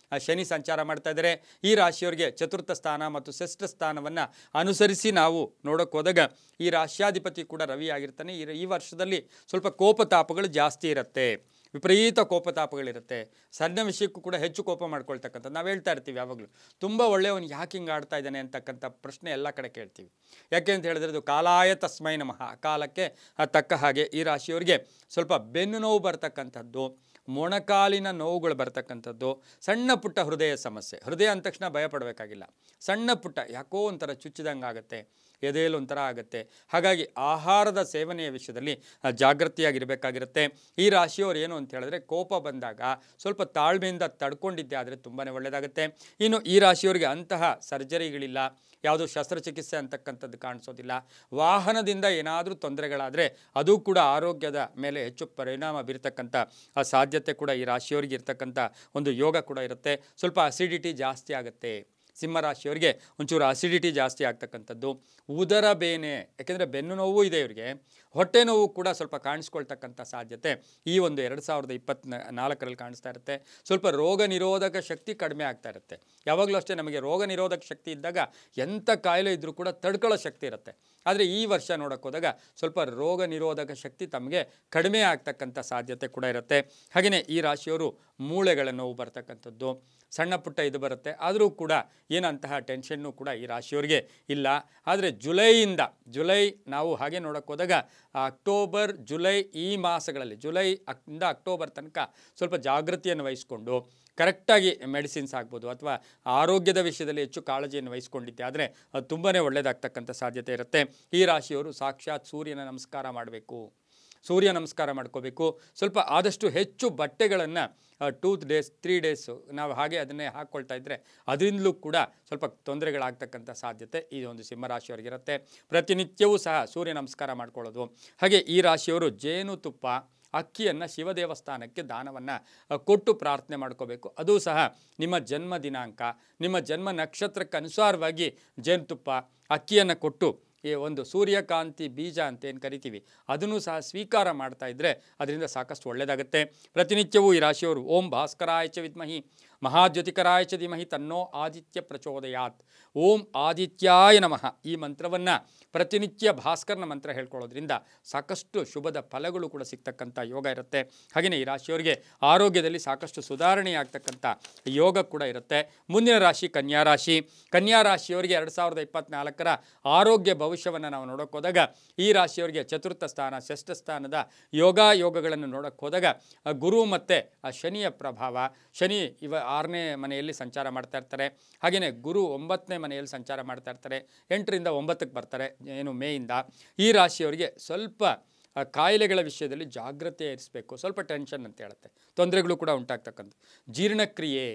ಶನಿ ಸಂಚಾರ ಮಾಡ್ತಾ ಇದ್ದಾರೆ. ಈ ರಾಶಿಯವರಿಗೆ ಚತುರ್ಥ ಸ್ಥಾನ ಮತ್ತು ಷಷ್ಠ ಸ್ಥಾನವನ್ನು ಅನುಸರಿಸಿ ನಾವು ನೋಡೋಕೆ ಹೋದಾಗ ಈ ರಾಶ್ಯಾಧಿಪತಿ ಕೂಡ ರವಿ ಆಗಿರ್ತಾನೆ. ಈ ವರ್ಷದಲ್ಲಿ ಸ್ವಲ್ಪ ಕೋಪತಾಪಗಳು ಜಾಸ್ತಿ ಇರುತ್ತೆ, ವಿಪರೀತ ಕೋಪತಾಪಗಳಿರುತ್ತೆ. ಸಣ್ಣ ವಿಷಯಕ್ಕೂ ಕೂಡ ಹೆಚ್ಚು ಕೋಪ ಮಾಡ್ಕೊಳ್ತಕ್ಕಂಥದ್ದು ನಾವು ಹೇಳ್ತಾ ಇರ್ತೀವಿ. ಯಾವಾಗಲೂ ತುಂಬ ಒಳ್ಳೆಯವನು ಯಾಕೆ ಹಿಂಗೆ ಆಡ್ತಾ ಇದ್ದಾನೆ ಅಂತಕ್ಕಂಥ ಪ್ರಶ್ನೆ ಎಲ್ಲ ಕಡೆ ಕೇಳ್ತೀವಿ. ಯಾಕೆ ಅಂತ ಹೇಳಿದ್ರೆ ಅದು ಕಾಲಾಯ ತಸ್ಮೈ ನಮಃ, ಕಾಲಕ್ಕೆ ತಕ್ಕ ಹಾಗೆ ಈ ರಾಶಿಯವರಿಗೆ ಸ್ವಲ್ಪ ಬೆನ್ನು ನೋವು ಬರ್ತಕ್ಕಂಥದ್ದು, ಮೊಣಕಾಲಿನ ನೋವುಗಳು ಬರ್ತಕ್ಕಂಥದ್ದು, ಸಣ್ಣ ಪುಟ್ಟ ಹೃದಯ ಸಮಸ್ಯೆ. ಹೃದಯ ಅಂದ ತಕ್ಷಣ ಭಯ ಪಡಬೇಕಾಗಿಲ್ಲ, ಸಣ್ಣ ಪುಟ್ಟ ಯಾಕೋ ಒಂಥರ ಚುಚ್ಚಿದಂಗೆ ಆಗುತ್ತೆ, ಎದೆಯಲ್ಲಿ ಒಂಥರ ಆಗುತ್ತೆ. ಹಾಗಾಗಿ ಆಹಾರದ ಸೇವನೆಯ ವಿಷಯದಲ್ಲಿ ಜಾಗೃತಿಯಾಗಿರಬೇಕಾಗಿರುತ್ತೆ. ಈ ರಾಶಿಯವರು ಏನು ಅಂತ ಹೇಳಿದ್ರೆ ಕೋಪ ಬಂದಾಗ ಸ್ವಲ್ಪ ತಾಳ್ಮೆಯಿಂದ ತಡ್ಕೊಂಡಿದ್ದೆ ಆದರೆ ತುಂಬಾ ಒಳ್ಳೆಯದಾಗುತ್ತೆ. ಇನ್ನು ಈ ರಾಶಿಯವರಿಗೆ ಅಂತಹ ಸರ್ಜರಿಗಳಿಲ್ಲ, ಯಾವುದೋ ಶಸ್ತ್ರಚಿಕಿತ್ಸೆ ಅಂತಕ್ಕಂಥದ್ದು ಕಾಣಿಸೋದಿಲ್ಲ. ವಾಹನದಿಂದ ಏನಾದರೂ ತೊಂದರೆಗಳಾದರೆ ಅದು ಕೂಡ ಆರೋಗ್ಯದ ಮೇಲೆ ಹೆಚ್ಚು ಪರಿಣಾಮ ಬೀರ್ತಕ್ಕಂಥ ಸಾಧ್ಯತೆ ಕೂಡ ಈ ರಾಶಿಯವರಿಗೆ ಇರ್ತಕ್ಕಂಥ ಒಂದು ಯೋಗ ಕೂಡ ಇರುತ್ತೆ. ಸ್ವಲ್ಪ ಅಸಿಡಿಟಿ ಜಾಸ್ತಿ ಆಗುತ್ತೆ. ಸಿಂಹರಾಶಿಯವರಿಗೆ ಒಂಚೂರು ಅಸಿಡಿಟಿ ಜಾಸ್ತಿ ಆಗ್ತಕ್ಕಂಥದ್ದು, ಉದರ ಬೇನೆ, ಯಾಕೆಂದರೆ ಬೆನ್ನು ನೋವು ಇದೆ ಇವರಿಗೆ, ಹೊಟ್ಟೆ ನೋವು ಕೂಡ ಸ್ವಲ್ಪ ಕಾಣಿಸ್ಕೊಳ್ತಕ್ಕಂಥ ಸಾಧ್ಯತೆ ಈ ಒಂದು 2024ರಲ್ಲಿ ಕಾಣಿಸ್ತಾ ಇರುತ್ತೆ. ಸ್ವಲ್ಪ ರೋಗ ನಿರೋಧಕ ಶಕ್ತಿ ಕಡಿಮೆ ಆಗ್ತಾ ಇರುತ್ತೆ. ಯಾವಾಗಲೂ ಅಷ್ಟೇ ನಮಗೆ ರೋಗ ನಿರೋಧಕ ಶಕ್ತಿ ಇದ್ದಾಗ ಎಂಥ ಕಾಯಿಲೆ ಇದ್ದರೂ ಕೂಡ ತಡ್ಕೊಳ್ಳೋ ಶಕ್ತಿ ಇರುತ್ತೆ. ಆದರೆ ಈ ವರ್ಷ ನೋಡೋಕೆ ಹೋದಾಗ ಸ್ವಲ್ಪ ರೋಗ ನಿರೋಧಕ ಶಕ್ತಿ ತಮಗೆ ಕಡಿಮೆ ಆಗ್ತಕ್ಕಂಥ ಸಾಧ್ಯತೆ ಕೂಡ ಇರುತ್ತೆ. ಹಾಗೆಯೇ ಈ ರಾಶಿಯವರು ಮೂಳೆಗಳ ನೋವು ಬರ್ತಕ್ಕಂಥದ್ದು, ಸಣ್ಣ ಪುಟ್ಟ ಇದು ಬರುತ್ತೆ. ಆದರೂ ಕೂಡ ಏನಂತಹ ಟೆನ್ಷನ್ನು ಕೂಡ ಈ ರಾಶಿಯವರಿಗೆ ಇಲ್ಲ. ಆದರೆ ಜುಲೈ ನಾವು ಹಾಗೆ ನೋಡೋಕೆ ಹೋದಾಗ ಅಕ್ಟೋಬರ್ ಜುಲೈ ಈ ಮಾಸಗಳಲ್ಲಿ ಇಂದ ಅಕ್ಟೋಬರ್ ತನಕ ಸ್ವಲ್ಪ ಜಾಗೃತಿಯನ್ನು ವಹಿಸಿಕೊಂಡು ಕರೆಕ್ಟಾಗಿ ಮೆಡಿಸಿನ್ಸ್ ಆಗ್ಬೋದು ಅಥವಾ ಆರೋಗ್ಯದ ವಿಷಯದಲ್ಲಿ ಹೆಚ್ಚು ಕಾಳಜಿಯನ್ನು ವಹಿಸ್ಕೊಂಡಿದ್ದೆ ಆದರೆ ಅದು ತುಂಬಾ ಒಳ್ಳೆಯದಾಗ್ತಕ್ಕಂಥ ಸಾಧ್ಯತೆ ಇರುತ್ತೆ. ಈ ರಾಶಿಯವರು ಸಾಕ್ಷಾತ್ ಸೂರ್ಯನ ನಮಸ್ಕಾರ ಮಾಡಬೇಕು. ಸೂರ್ಯ ನಮಸ್ಕಾರ ಮಾಡ್ಕೋಬೇಕು. ಸ್ವಲ್ಪ ಆದಷ್ಟು ಹೆಚ್ಚು ಬಟ್ಟೆಗಳನ್ನು 2 days 3 days ನಾವು ಹಾಗೆ ಅದನ್ನೇ ಹಾಕ್ಕೊಳ್ತಾ ಇದ್ದರೆ ಅದರಿಂದಲೂ ಕೂಡ ಸ್ವಲ್ಪ ತೊಂದರೆಗಳಾಗ್ತಕ್ಕಂಥ ಸಾಧ್ಯತೆ ಈ ಒಂದು ಸಿಂಹರಾಶಿಯವರಿಗಿರುತ್ತೆ. ಪ್ರತಿನಿತ್ಯವೂ ಸಹ ಸೂರ್ಯ ನಮಸ್ಕಾರ ಮಾಡ್ಕೊಳ್ಳೋದು. ಹಾಗೆ ಈ ರಾಶಿಯವರು ಜೇನುತುಪ್ಪ ಅಕ್ಕಿಯನ್ನು ಶಿವ ದೇವಸ್ಥಾನಕ್ಕೆ ದಾನವನ್ನು ಕೊಟ್ಟು ಪ್ರಾರ್ಥನೆ ಮಾಡ್ಕೋಬೇಕು. ಅದು ಸಹ ನಿಮ್ಮ ಜನ್ಮ ದಿನಾಂಕ, ನಿಮ್ಮ ಜನ್ಮ ನಕ್ಷತ್ರಕ್ಕೆ ಅನುಸಾರವಾಗಿ ಜೇನುತುಪ್ಪ ಅಕ್ಕಿಯನ್ನು ಕೊಟ್ಟು ಈ ಒಂದು ಸೂರ್ಯಕಾಂತಿ ಬೀಜ ಅಂತ ಏನು ಕರಿತೀವಿ ಅದನ್ನು ಸಹ ಸ್ವೀಕಾರ ಮಾಡ್ತಾ ಇದ್ದರೆ ಅದರಿಂದ ಸಾಕಷ್ಟು ಒಳ್ಳೆಯದಾಗುತ್ತೆ. ಪ್ರತಿನಿತ್ಯವೂ ಈ ರಾಶಿಯವರು ಓಂ ಭಾಸ್ಕರಾಯ ಚ ವಿದ್ಮಹಿ ಮಹಾಜ್ಯೋತಿಕರಾಯ ಚ ಧೀಮಹಿ ತನ್ನೋ ಆದಿತ್ಯ ಪ್ರಚೋದಯಾತ್, ಓಂ ಆದಿತ್ಯಾಯ ನಮಃ ಈ ಮಂತ್ರವನ್ನು ಪ್ರತಿನಿತ್ಯ ಭಾಸ್ಕರನ ಮಂತ್ರ ಹೇಳ್ಕೊಳ್ಳೋದ್ರಿಂದ ಸಾಕಷ್ಟು ಶುಭದ ಫಲಗಳು ಕೂಡ ಸಿಗ್ತಕ್ಕಂಥ ಯೋಗ ಇರುತ್ತೆ. ಹಾಗೆಯೇ ಈ ರಾಶಿಯವರಿಗೆ ಆರೋಗ್ಯದಲ್ಲಿ ಸಾಕಷ್ಟು ಸುಧಾರಣೆ ಆಗ್ತಕ್ಕಂಥ ಯೋಗ ಕೂಡ ಇರುತ್ತೆ. ಮುಂದಿನ ರಾಶಿ ಕನ್ಯಾ ರಾಶಿ. ಕನ್ಯಾ ರಾಶಿಯವರಿಗೆ 2024ರ ಆರೋಗ್ಯ ಭವಿಷ್ಯವನ್ನು ನಾವು ನೋಡೋಕೆ ಹೋದಾಗ ಈ ರಾಶಿಯವರಿಗೆ ಚತುರ್ಥ ಸ್ಥಾನ ಷಷ್ಠ ಸ್ಥಾನದ ಯೋಗಗಳನ್ನು ನೋಡೋಕೆ ಹೋದಾಗ ಗುರು ಮತ್ತು ಶನಿಯ ಪ್ರಭಾವ, ಶನಿ 6ನೇ ಮನೆಯಲ್ಲಿ ಸಂಚಾರ ಮಾಡ್ತಾ ಇರ್ತಾರೆ. ಹಾಗೆಯೇ ಗುರು 9ನೇ ಮನೆಯಲ್ಲಿ ಸಂಚಾರ ಮಾಡ್ತಾ ಇರ್ತಾರೆ. 8ರಿಂದ 9ಕ್ಕೆ ಬರ್ತಾರೆ ಏನು ಮೇಯಿಂದ. ಈ ರಾಶಿಯವರಿಗೆ ಸ್ವಲ್ಪ ಕಾಯಿಲೆಗಳ ವಿಷಯದಲ್ಲಿ ಜಾಗ್ರತೆ ಇರಿಸಬೇಕು. ಸ್ವಲ್ಪ ಟೆನ್ಷನ್ ಅಂತ ಹೇಳುತ್ತೆ, ತೊಂದರೆಗಳು ಕೂಡ ಉಂಟಾಗ್ತಕ್ಕಂಥ ಜೀರ್ಣಕ್ರಿಯೆ,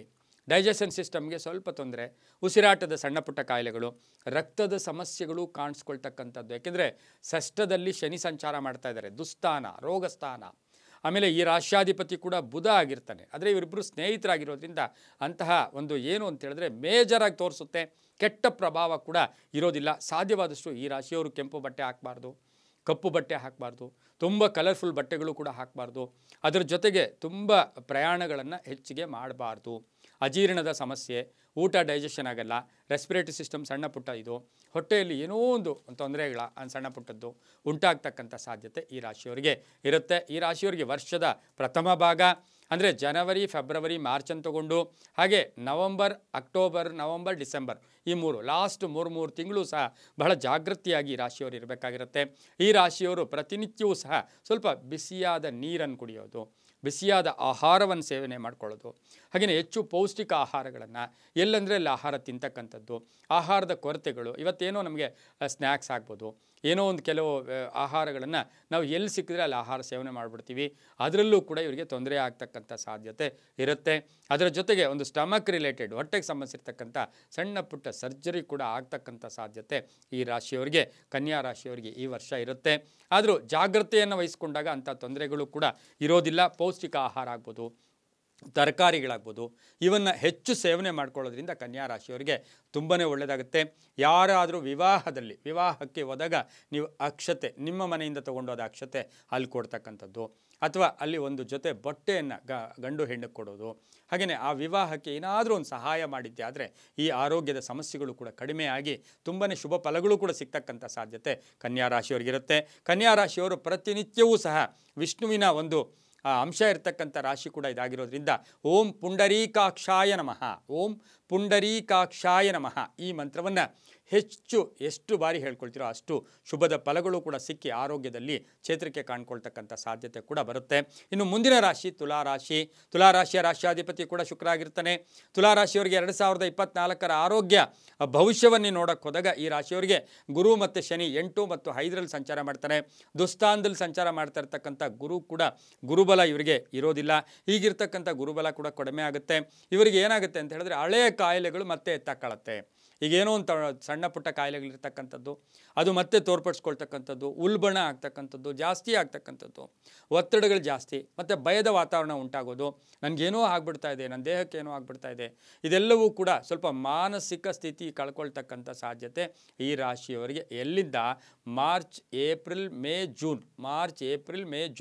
ಡೈಜೆಷನ್ ಸಿಸ್ಟಮ್ಗೆ ಸ್ವಲ್ಪ ತೊಂದರೆ, ಉಸಿರಾಟದ ಸಣ್ಣ ಪುಟ್ಟ ಕಾಯಿಲೆಗಳು, ರಕ್ತದ ಸಮಸ್ಯೆಗಳು ಕಾಣಿಸ್ಕೊಳ್ತಕ್ಕಂಥದ್ದು. ಯಾಕೆಂದರೆ ಷಷ್ಠದಲ್ಲಿ ಶನಿ ಸಂಚಾರ ಮಾಡ್ತಾ ಇದ್ದಾರೆ, ದುಸ್ಥಾನ ರೋಗಸ್ಥಾನ. ಆಮೇಲೆ ಈ ರಾಶ್ಯಾಧಿಪತಿ ಕೂಡ ಬುಧ ಆಗಿರ್ತಾನೆ. ಆದರೆ ಇವರಿಬ್ಬರು ಸ್ನೇಹಿತರಾಗಿರೋದ್ರಿಂದ ಅಂತಹ ಒಂದು ಏನು ಅಂತ ಹೇಳಿದ್ರೆ ಮೇಜರಾಗಿ ತೋರಿಸುತ್ತೆ, ಕೆಟ್ಟ ಪ್ರಭಾವ ಕೂಡ ಇರೋದಿಲ್ಲ. ಸಾಧ್ಯವಾದಷ್ಟು ಈ ರಾಶಿಯವರು ಕೆಂಪು ಬಟ್ಟೆ ಹಾಕಬಾರ್ದು, ಕಪ್ಪು ಬಟ್ಟೆ ಹಾಕಬಾರ್ದು, ತುಂಬ ಕಲರ್ಫುಲ್ ಬಟ್ಟೆಗಳು ಕೂಡ ಹಾಕಬಾರ್ದು. ಅದರ ಜೊತೆಗೆ ತುಂಬ ಪ್ರಯಾಣಗಳನ್ನು ಹೆಚ್ಚಿಗೆ ಮಾಡಬಾರ್ದು. ಅಜೀರ್ಣದ ಸಮಸ್ಯೆ, ಊಟ ಡೈಜೆಷನ್ ಆಗಲ್ಲ, ರೆಸ್ಪಿರೇಟರಿ ಸಿಸ್ಟಮ್ ಸಣ್ಣ ಪುಟ್ಟ ಇದು ಹೊಟ್ಟೆಯಲ್ಲಿ ಏನೋ ಒಂದು ತೊಂದರೆಗಳ ಸಣ್ಣ ಪುಟ್ಟದ್ದು ಉಂಟಾಗ್ತಕ್ಕಂಥ ಸಾಧ್ಯತೆ ಈ ರಾಶಿಯವರಿಗೆ ಇರುತ್ತೆ. ಈ ರಾಶಿಯವರಿಗೆ ವರ್ಷದ ಪ್ರಥಮ ಭಾಗ ಅಂದರೆ ಜನವರಿ ಫೆಬ್ರವರಿ ಮಾರ್ಚನ್ನು ತಗೊಂಡು ಹಾಗೆ ನವಂಬರ್ ಅಕ್ಟೋಬರ್ ನವಂಬರ್ ಡಿಸೆಂಬರ್ ಈ ಲಾಸ್ಟ್ ಮೂರು ತಿಂಗಳು ಸಹ ಬಹಳ ಜಾಗೃತಿಯಾಗಿ ಈ ರಾಶಿಯವರು ಇರಬೇಕಾಗಿರುತ್ತೆ. ಈ ರಾಶಿಯವರು ಪ್ರತಿನಿತ್ಯವೂ ಸಹ ಸ್ವಲ್ಪ ಬಿಸಿಯಾದ ನೀರನ್ನು ಕುಡಿಯೋದು, ಬಿಸಿಯಾದ ಆಹಾರವನ್ನು ಸೇವನೆ ಮಾಡ್ಕೊಳ್ಳೋದು, ಹಾಗೆಯೇ ಹೆಚ್ಚು ಪೌಷ್ಟಿಕ ಆಹಾರಗಳನ್ನು ಎಲ್ಲಂದರೆ ಅಲ್ಲಿ ಆಹಾರ ತಿಂತಕ್ಕಂಥದ್ದು. ಆಹಾರದ ಕೊರತೆಗಳು ಇವತ್ತೇನೋ ನಮಗೆ ಸ್ನ್ಯಾಕ್ಸ್ ಆಗ್ಬೋದು, ಏನೋ ಒಂದು ಕೆಲವು ಆಹಾರಗಳನ್ನು ನಾವು ಎಲ್ಲಿ ಸಿಕ್ಕಿದ್ರೆ ಅಲ್ಲಿ ಆಹಾರ ಸೇವನೆ ಮಾಡಿಬಿಡ್ತೀವಿ. ಅದರಲ್ಲೂ ಕೂಡ ಇವರಿಗೆ ತೊಂದರೆ ಆಗ್ತಕ್ಕಂಥ ಸಾಧ್ಯತೆ ಇರುತ್ತೆ. ಅದರ ಜೊತೆಗೆ ಒಂದು ಸ್ಟಮಕ್ ರಿಲೇಟೆಡ್ ಹೊಟ್ಟೆಗೆ ಸಂಬಂಧಿಸಿರ್ತಕ್ಕಂಥ ಸಣ್ಣ ಪುಟ್ಟ ಸರ್ಜರಿ ಕೂಡ ಆಗ್ತಕ್ಕಂಥ ಸಾಧ್ಯತೆ ಈ ರಾಶಿಯವರಿಗೆ ಕನ್ಯಾ ರಾಶಿಯವರಿಗೆ ಈ ವರ್ಷ ಇರುತ್ತೆ. ಆದರೂ ಜಾಗ್ರತೆಯನ್ನು ವಹಿಸ್ಕೊಂಡಾಗ ಅಂಥ ತೊಂದರೆಗಳು ಕೂಡ ಇರೋದಿಲ್ಲ. ಪೌಷ್ಟಿಕ ಆಹಾರ ಆಗ್ಬೋದು, ತರಕಾರಿಗಳಾಗ್ಬೋದು, ಇವನ್ನು ಹೆಚ್ಚು ಸೇವನೆ ಮಾಡ್ಕೊಳ್ಳೋದ್ರಿಂದ ಕನ್ಯಾ ರಾಶಿಯವರಿಗೆ ತುಂಬಾ ಒಳ್ಳೆಯದಾಗುತ್ತೆ. ಯಾರಾದರೂ ವಿವಾಹಕ್ಕೆ ಹೋದಾಗ ನೀವು ಅಕ್ಷತೆ ನಿಮ್ಮ ಮನೆಯಿಂದ ತೊಗೊಂಡೋದ ಅಕ್ಷತೆ ಅಲ್ಲಿ ಕೊಡ್ತಕ್ಕಂಥದ್ದು, ಅಥವಾ ಅಲ್ಲಿ ಒಂದು ಜೊತೆ ಬಟ್ಟೆಯನ್ನು ಗಂಡು ಹೆಣ್ಣು ಕೊಡೋದು, ಹಾಗೆಯೇ ಆ ವಿವಾಹಕ್ಕೆ ಏನಾದರೂ ಒಂದು ಸಹಾಯ ಮಾಡಿದ್ದೆ ಆದರೆ ಈ ಆರೋಗ್ಯದ ಸಮಸ್ಯೆಗಳು ಕೂಡ ಕಡಿಮೆಯಾಗಿ ತುಂಬಾ ಶುಭ ಫಲಗಳು ಕೂಡ ಸಿಗ್ತಕ್ಕಂಥ ಸಾಧ್ಯತೆ ಕನ್ಯಾ ರಾಶಿಯವರಿಗಿರುತ್ತೆ. ಕನ್ಯಾ ರಾಶಿಯವರು ಪ್ರತಿನಿತ್ಯವೂ ಸಹ ವಿಷ್ಣುವಿನ ಒಂದು ಅಂಶ ಇರತಕ್ಕಂಥ ರಾಶಿ ಕೂಡ ಇದಾಗಿರೋದ್ರಿಂದ ಓಂ ಪುಂಡರೀಕಾಕ್ಷಾಯ ನಮಃ, ಓಂ ಪುಂಡರೀಕಾಕ್ಷಾಯ ನಮಃ ಈ ಮಂತ್ರವನ್ನು ಎಷ್ಟು ಬಾರಿ ಹೇಳ್ಕೊಳ್ತೀರೋ ಅಷ್ಟು ಶುಭದ ಫಲಗಳು ಕೂಡ ಸಿಕ್ಕಿ ಆರೋಗ್ಯದಲ್ಲಿ ಚೇತರಿಕೆ ಕಾಣ್ಕೊಳ್ತಕ್ಕಂಥ ಸಾಧ್ಯತೆ ಕೂಡ ಬರುತ್ತೆ. ಇನ್ನು ಮುಂದಿನ ರಾಶಿ ತುಲಾರಾಶಿ. ತುಲಾರಾಶಿಯ ರಾಶ್ಯಾಧಿಪತಿ ಕೂಡ ಶುಕ್ರ ಆಗಿರ್ತಾನೆ. ತುಲಾರಾಶಿಯವರಿಗೆ 2024ರ ಆರೋಗ್ಯ ಭವಿಷ್ಯವನ್ನು ನೋಡೋಕ್ಕೆ ಹೋದಾಗ ಈ ರಾಶಿಯವರಿಗೆ ಗುರು ಮತ್ತು ಶನಿ 8 ಮತ್ತು 5ರಲ್ಲಿ ಸಂಚಾರ ಮಾಡ್ತಾರೆ. ದುಸ್ಥಾನದಲ್ಲಿ ಸಂಚಾರ ಮಾಡ್ತಾ ಇರ್ತಕ್ಕಂಥ ಗುರು ಕೂಡ ಗುರುಬಲ ಇವರಿಗೆ ಇರೋದಿಲ್ಲ. ಹೀಗಿರ್ತಕ್ಕಂಥ ಗುರುಬಲ ಕೂಡ ಕಡಿಮೆ ಆಗುತ್ತೆ. ಇವರಿಗೆ ಏನಾಗುತ್ತೆ ಅಂತ ಹೇಳಿದ್ರೆ ಹಳೆಯ ಕಾಯಿಲೆಗಳು ಮತ್ತೆ ಎತ್ತಾಕೊಳ್ಳುತ್ತೆ. ಈಗೇನೋ ಒಂದು ಸಣ್ಣ ಪುಟ್ಟ ಕಾಯಿಲೆಗಳಿರ್ತಕ್ಕಂಥದ್ದು ಅದು ಮತ್ತೆ ತೋರ್ಪಡಿಸ್ಕೊಳ್ತಕ್ಕಂಥದ್ದು, ಉಲ್ಬಣ ಆಗ್ತಕ್ಕಂಥದ್ದು, ಜಾಸ್ತಿ ಆಗ್ತಕ್ಕಂಥದ್ದು, ಒತ್ತಡಗಳು ಜಾಸ್ತಿ, ಮತ್ತು ಭಯದ ವಾತಾವರಣ ಉಂಟಾಗೋದು, ನನಗೇನೋ ಆಗ್ಬಿಡ್ತಾ ಇದೆ, ನನ್ನ ದೇಹಕ್ಕೆ ಏನೋ ಆಗ್ಬಿಡ್ತಾ ಇದೆ, ಇದೆಲ್ಲವೂ ಕೂಡ ಸ್ವಲ್ಪ ಮಾನಸಿಕ ಸ್ಥಿತಿ ಕಳ್ಕೊಳ್ತಕ್ಕಂಥ ಸಾಧ್ಯತೆ ಈ ರಾಶಿಯವರಿಗೆ ಎಲ್ಲಿಂದ ಮಾರ್ಚ್ ಏಪ್ರಿಲ್ ಮೇ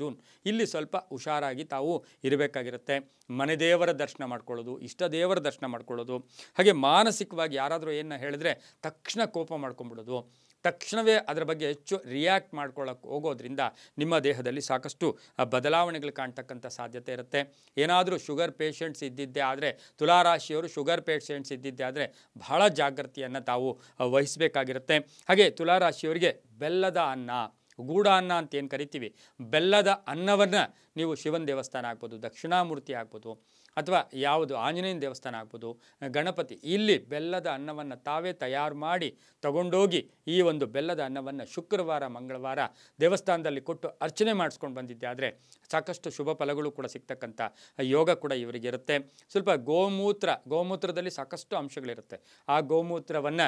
ಜೂನ್ ಇಲ್ಲಿ ಸ್ವಲ್ಪ ಹುಷಾರಾಗಿ ತಾವು ಇರಬೇಕಾಗಿರುತ್ತೆ. ಮನೆ ದೇವರ ದರ್ಶನ ಮಾಡ್ಕೊಳ್ಳೋದು, ಇಷ್ಟ ದೇವರ ದರ್ಶನ ಮಾಡ್ಕೊಳ್ಳೋದು, ಹಾಗೆ ಮಾನಸಿಕವಾಗಿ ಯಾರಾದರೂ ಏನು ಹೇಳಿದ್ರೆ ತಕ್ಷಣ ಕೋಪ ಮಾಡ್ಕೊಂಡ್ಬಿಡೋದು, ತಕ್ಷಣವೇ ಅದರ ಬಗ್ಗೆ ಹೆಚ್ಚು ರಿಯಾಕ್ಟ್ ಮಾಡ್ಕೊಳ್ಳೋಕೆ ಹೋಗೋದ್ರಿಂದ ನಿಮ್ಮ ದೇಹದಲ್ಲಿ ಸಾಕಷ್ಟು ಬದಲಾವಣೆಗಳು ಕಾಣ್ತಕ್ಕಂಥ ಸಾಧ್ಯತೆ ಇರುತ್ತೆ. ಏನಾದರೂ ಶುಗರ್ ಪೇಷಂಟ್ಸ್ ಇದ್ದಿದ್ದೇ ಆದರೆ ತುಲಾರಾಶಿಯವರು ಶುಗರ್ ಪೇಷಂಟ್ಸ್ ಇದ್ದಿದ್ದೇ ಆದರೆ ಬಹಳ ಜಾಗೃತಿಯನ್ನು ತಾವು ವಹಿಸಬೇಕಾಗಿರುತ್ತೆ. ಹಾಗೆ ತುಲಾರಾಶಿಯವರಿಗೆ ಬೆಲ್ಲದ ಅನ್ನ, ಗೂಢ ಅನ್ನ ಅಂತ ಏನು ಕರಿತೀವಿ, ಬೆಲ್ಲದ ಅನ್ನವನ್ನು ನೀವು ಶಿವನ ದೇವಸ್ಥಾನ ಆಗ್ಬೋದು, ದಕ್ಷಿಣಾಮೂರ್ತಿ ಆಗ್ಬೋದು, ಅಥವಾ ಯಾವುದು ಆಂಜನೇಯನ ದೇವಸ್ಥಾನ ಆಗ್ಬೋದು, ಗಣಪತಿ, ಇಲ್ಲಿ ಬೆಲ್ಲದ ಅನ್ನವನ್ನು ತಾವೇ ತಯಾರು ಮಾಡಿ ತಗೊಂಡೋಗಿ ಈ ಒಂದು ಬೆಲ್ಲದ ಅನ್ನವನ್ನು ಶುಕ್ರವಾರ ಮಂಗಳವಾರ ದೇವಸ್ಥಾನದಲ್ಲಿ ಕೊಟ್ಟು ಅರ್ಚನೆ ಮಾಡಿಸ್ಕೊಂಡು ಬಂದಿದ್ದೆ ಆದರೆ ಸಾಕಷ್ಟು ಶುಭ ಫಲಗಳು ಕೂಡ ಸಿಗ್ತಕ್ಕಂಥ ಯೋಗ ಕೂಡ ಇವರಿಗೆ ಇರುತ್ತೆ. ಸ್ವಲ್ಪ ಗೋಮೂತ್ರದಲ್ಲಿ ಸಾಕಷ್ಟು ಅಂಶಗಳಿರುತ್ತೆ. ಆ ಗೋಮೂತ್ರವನ್ನು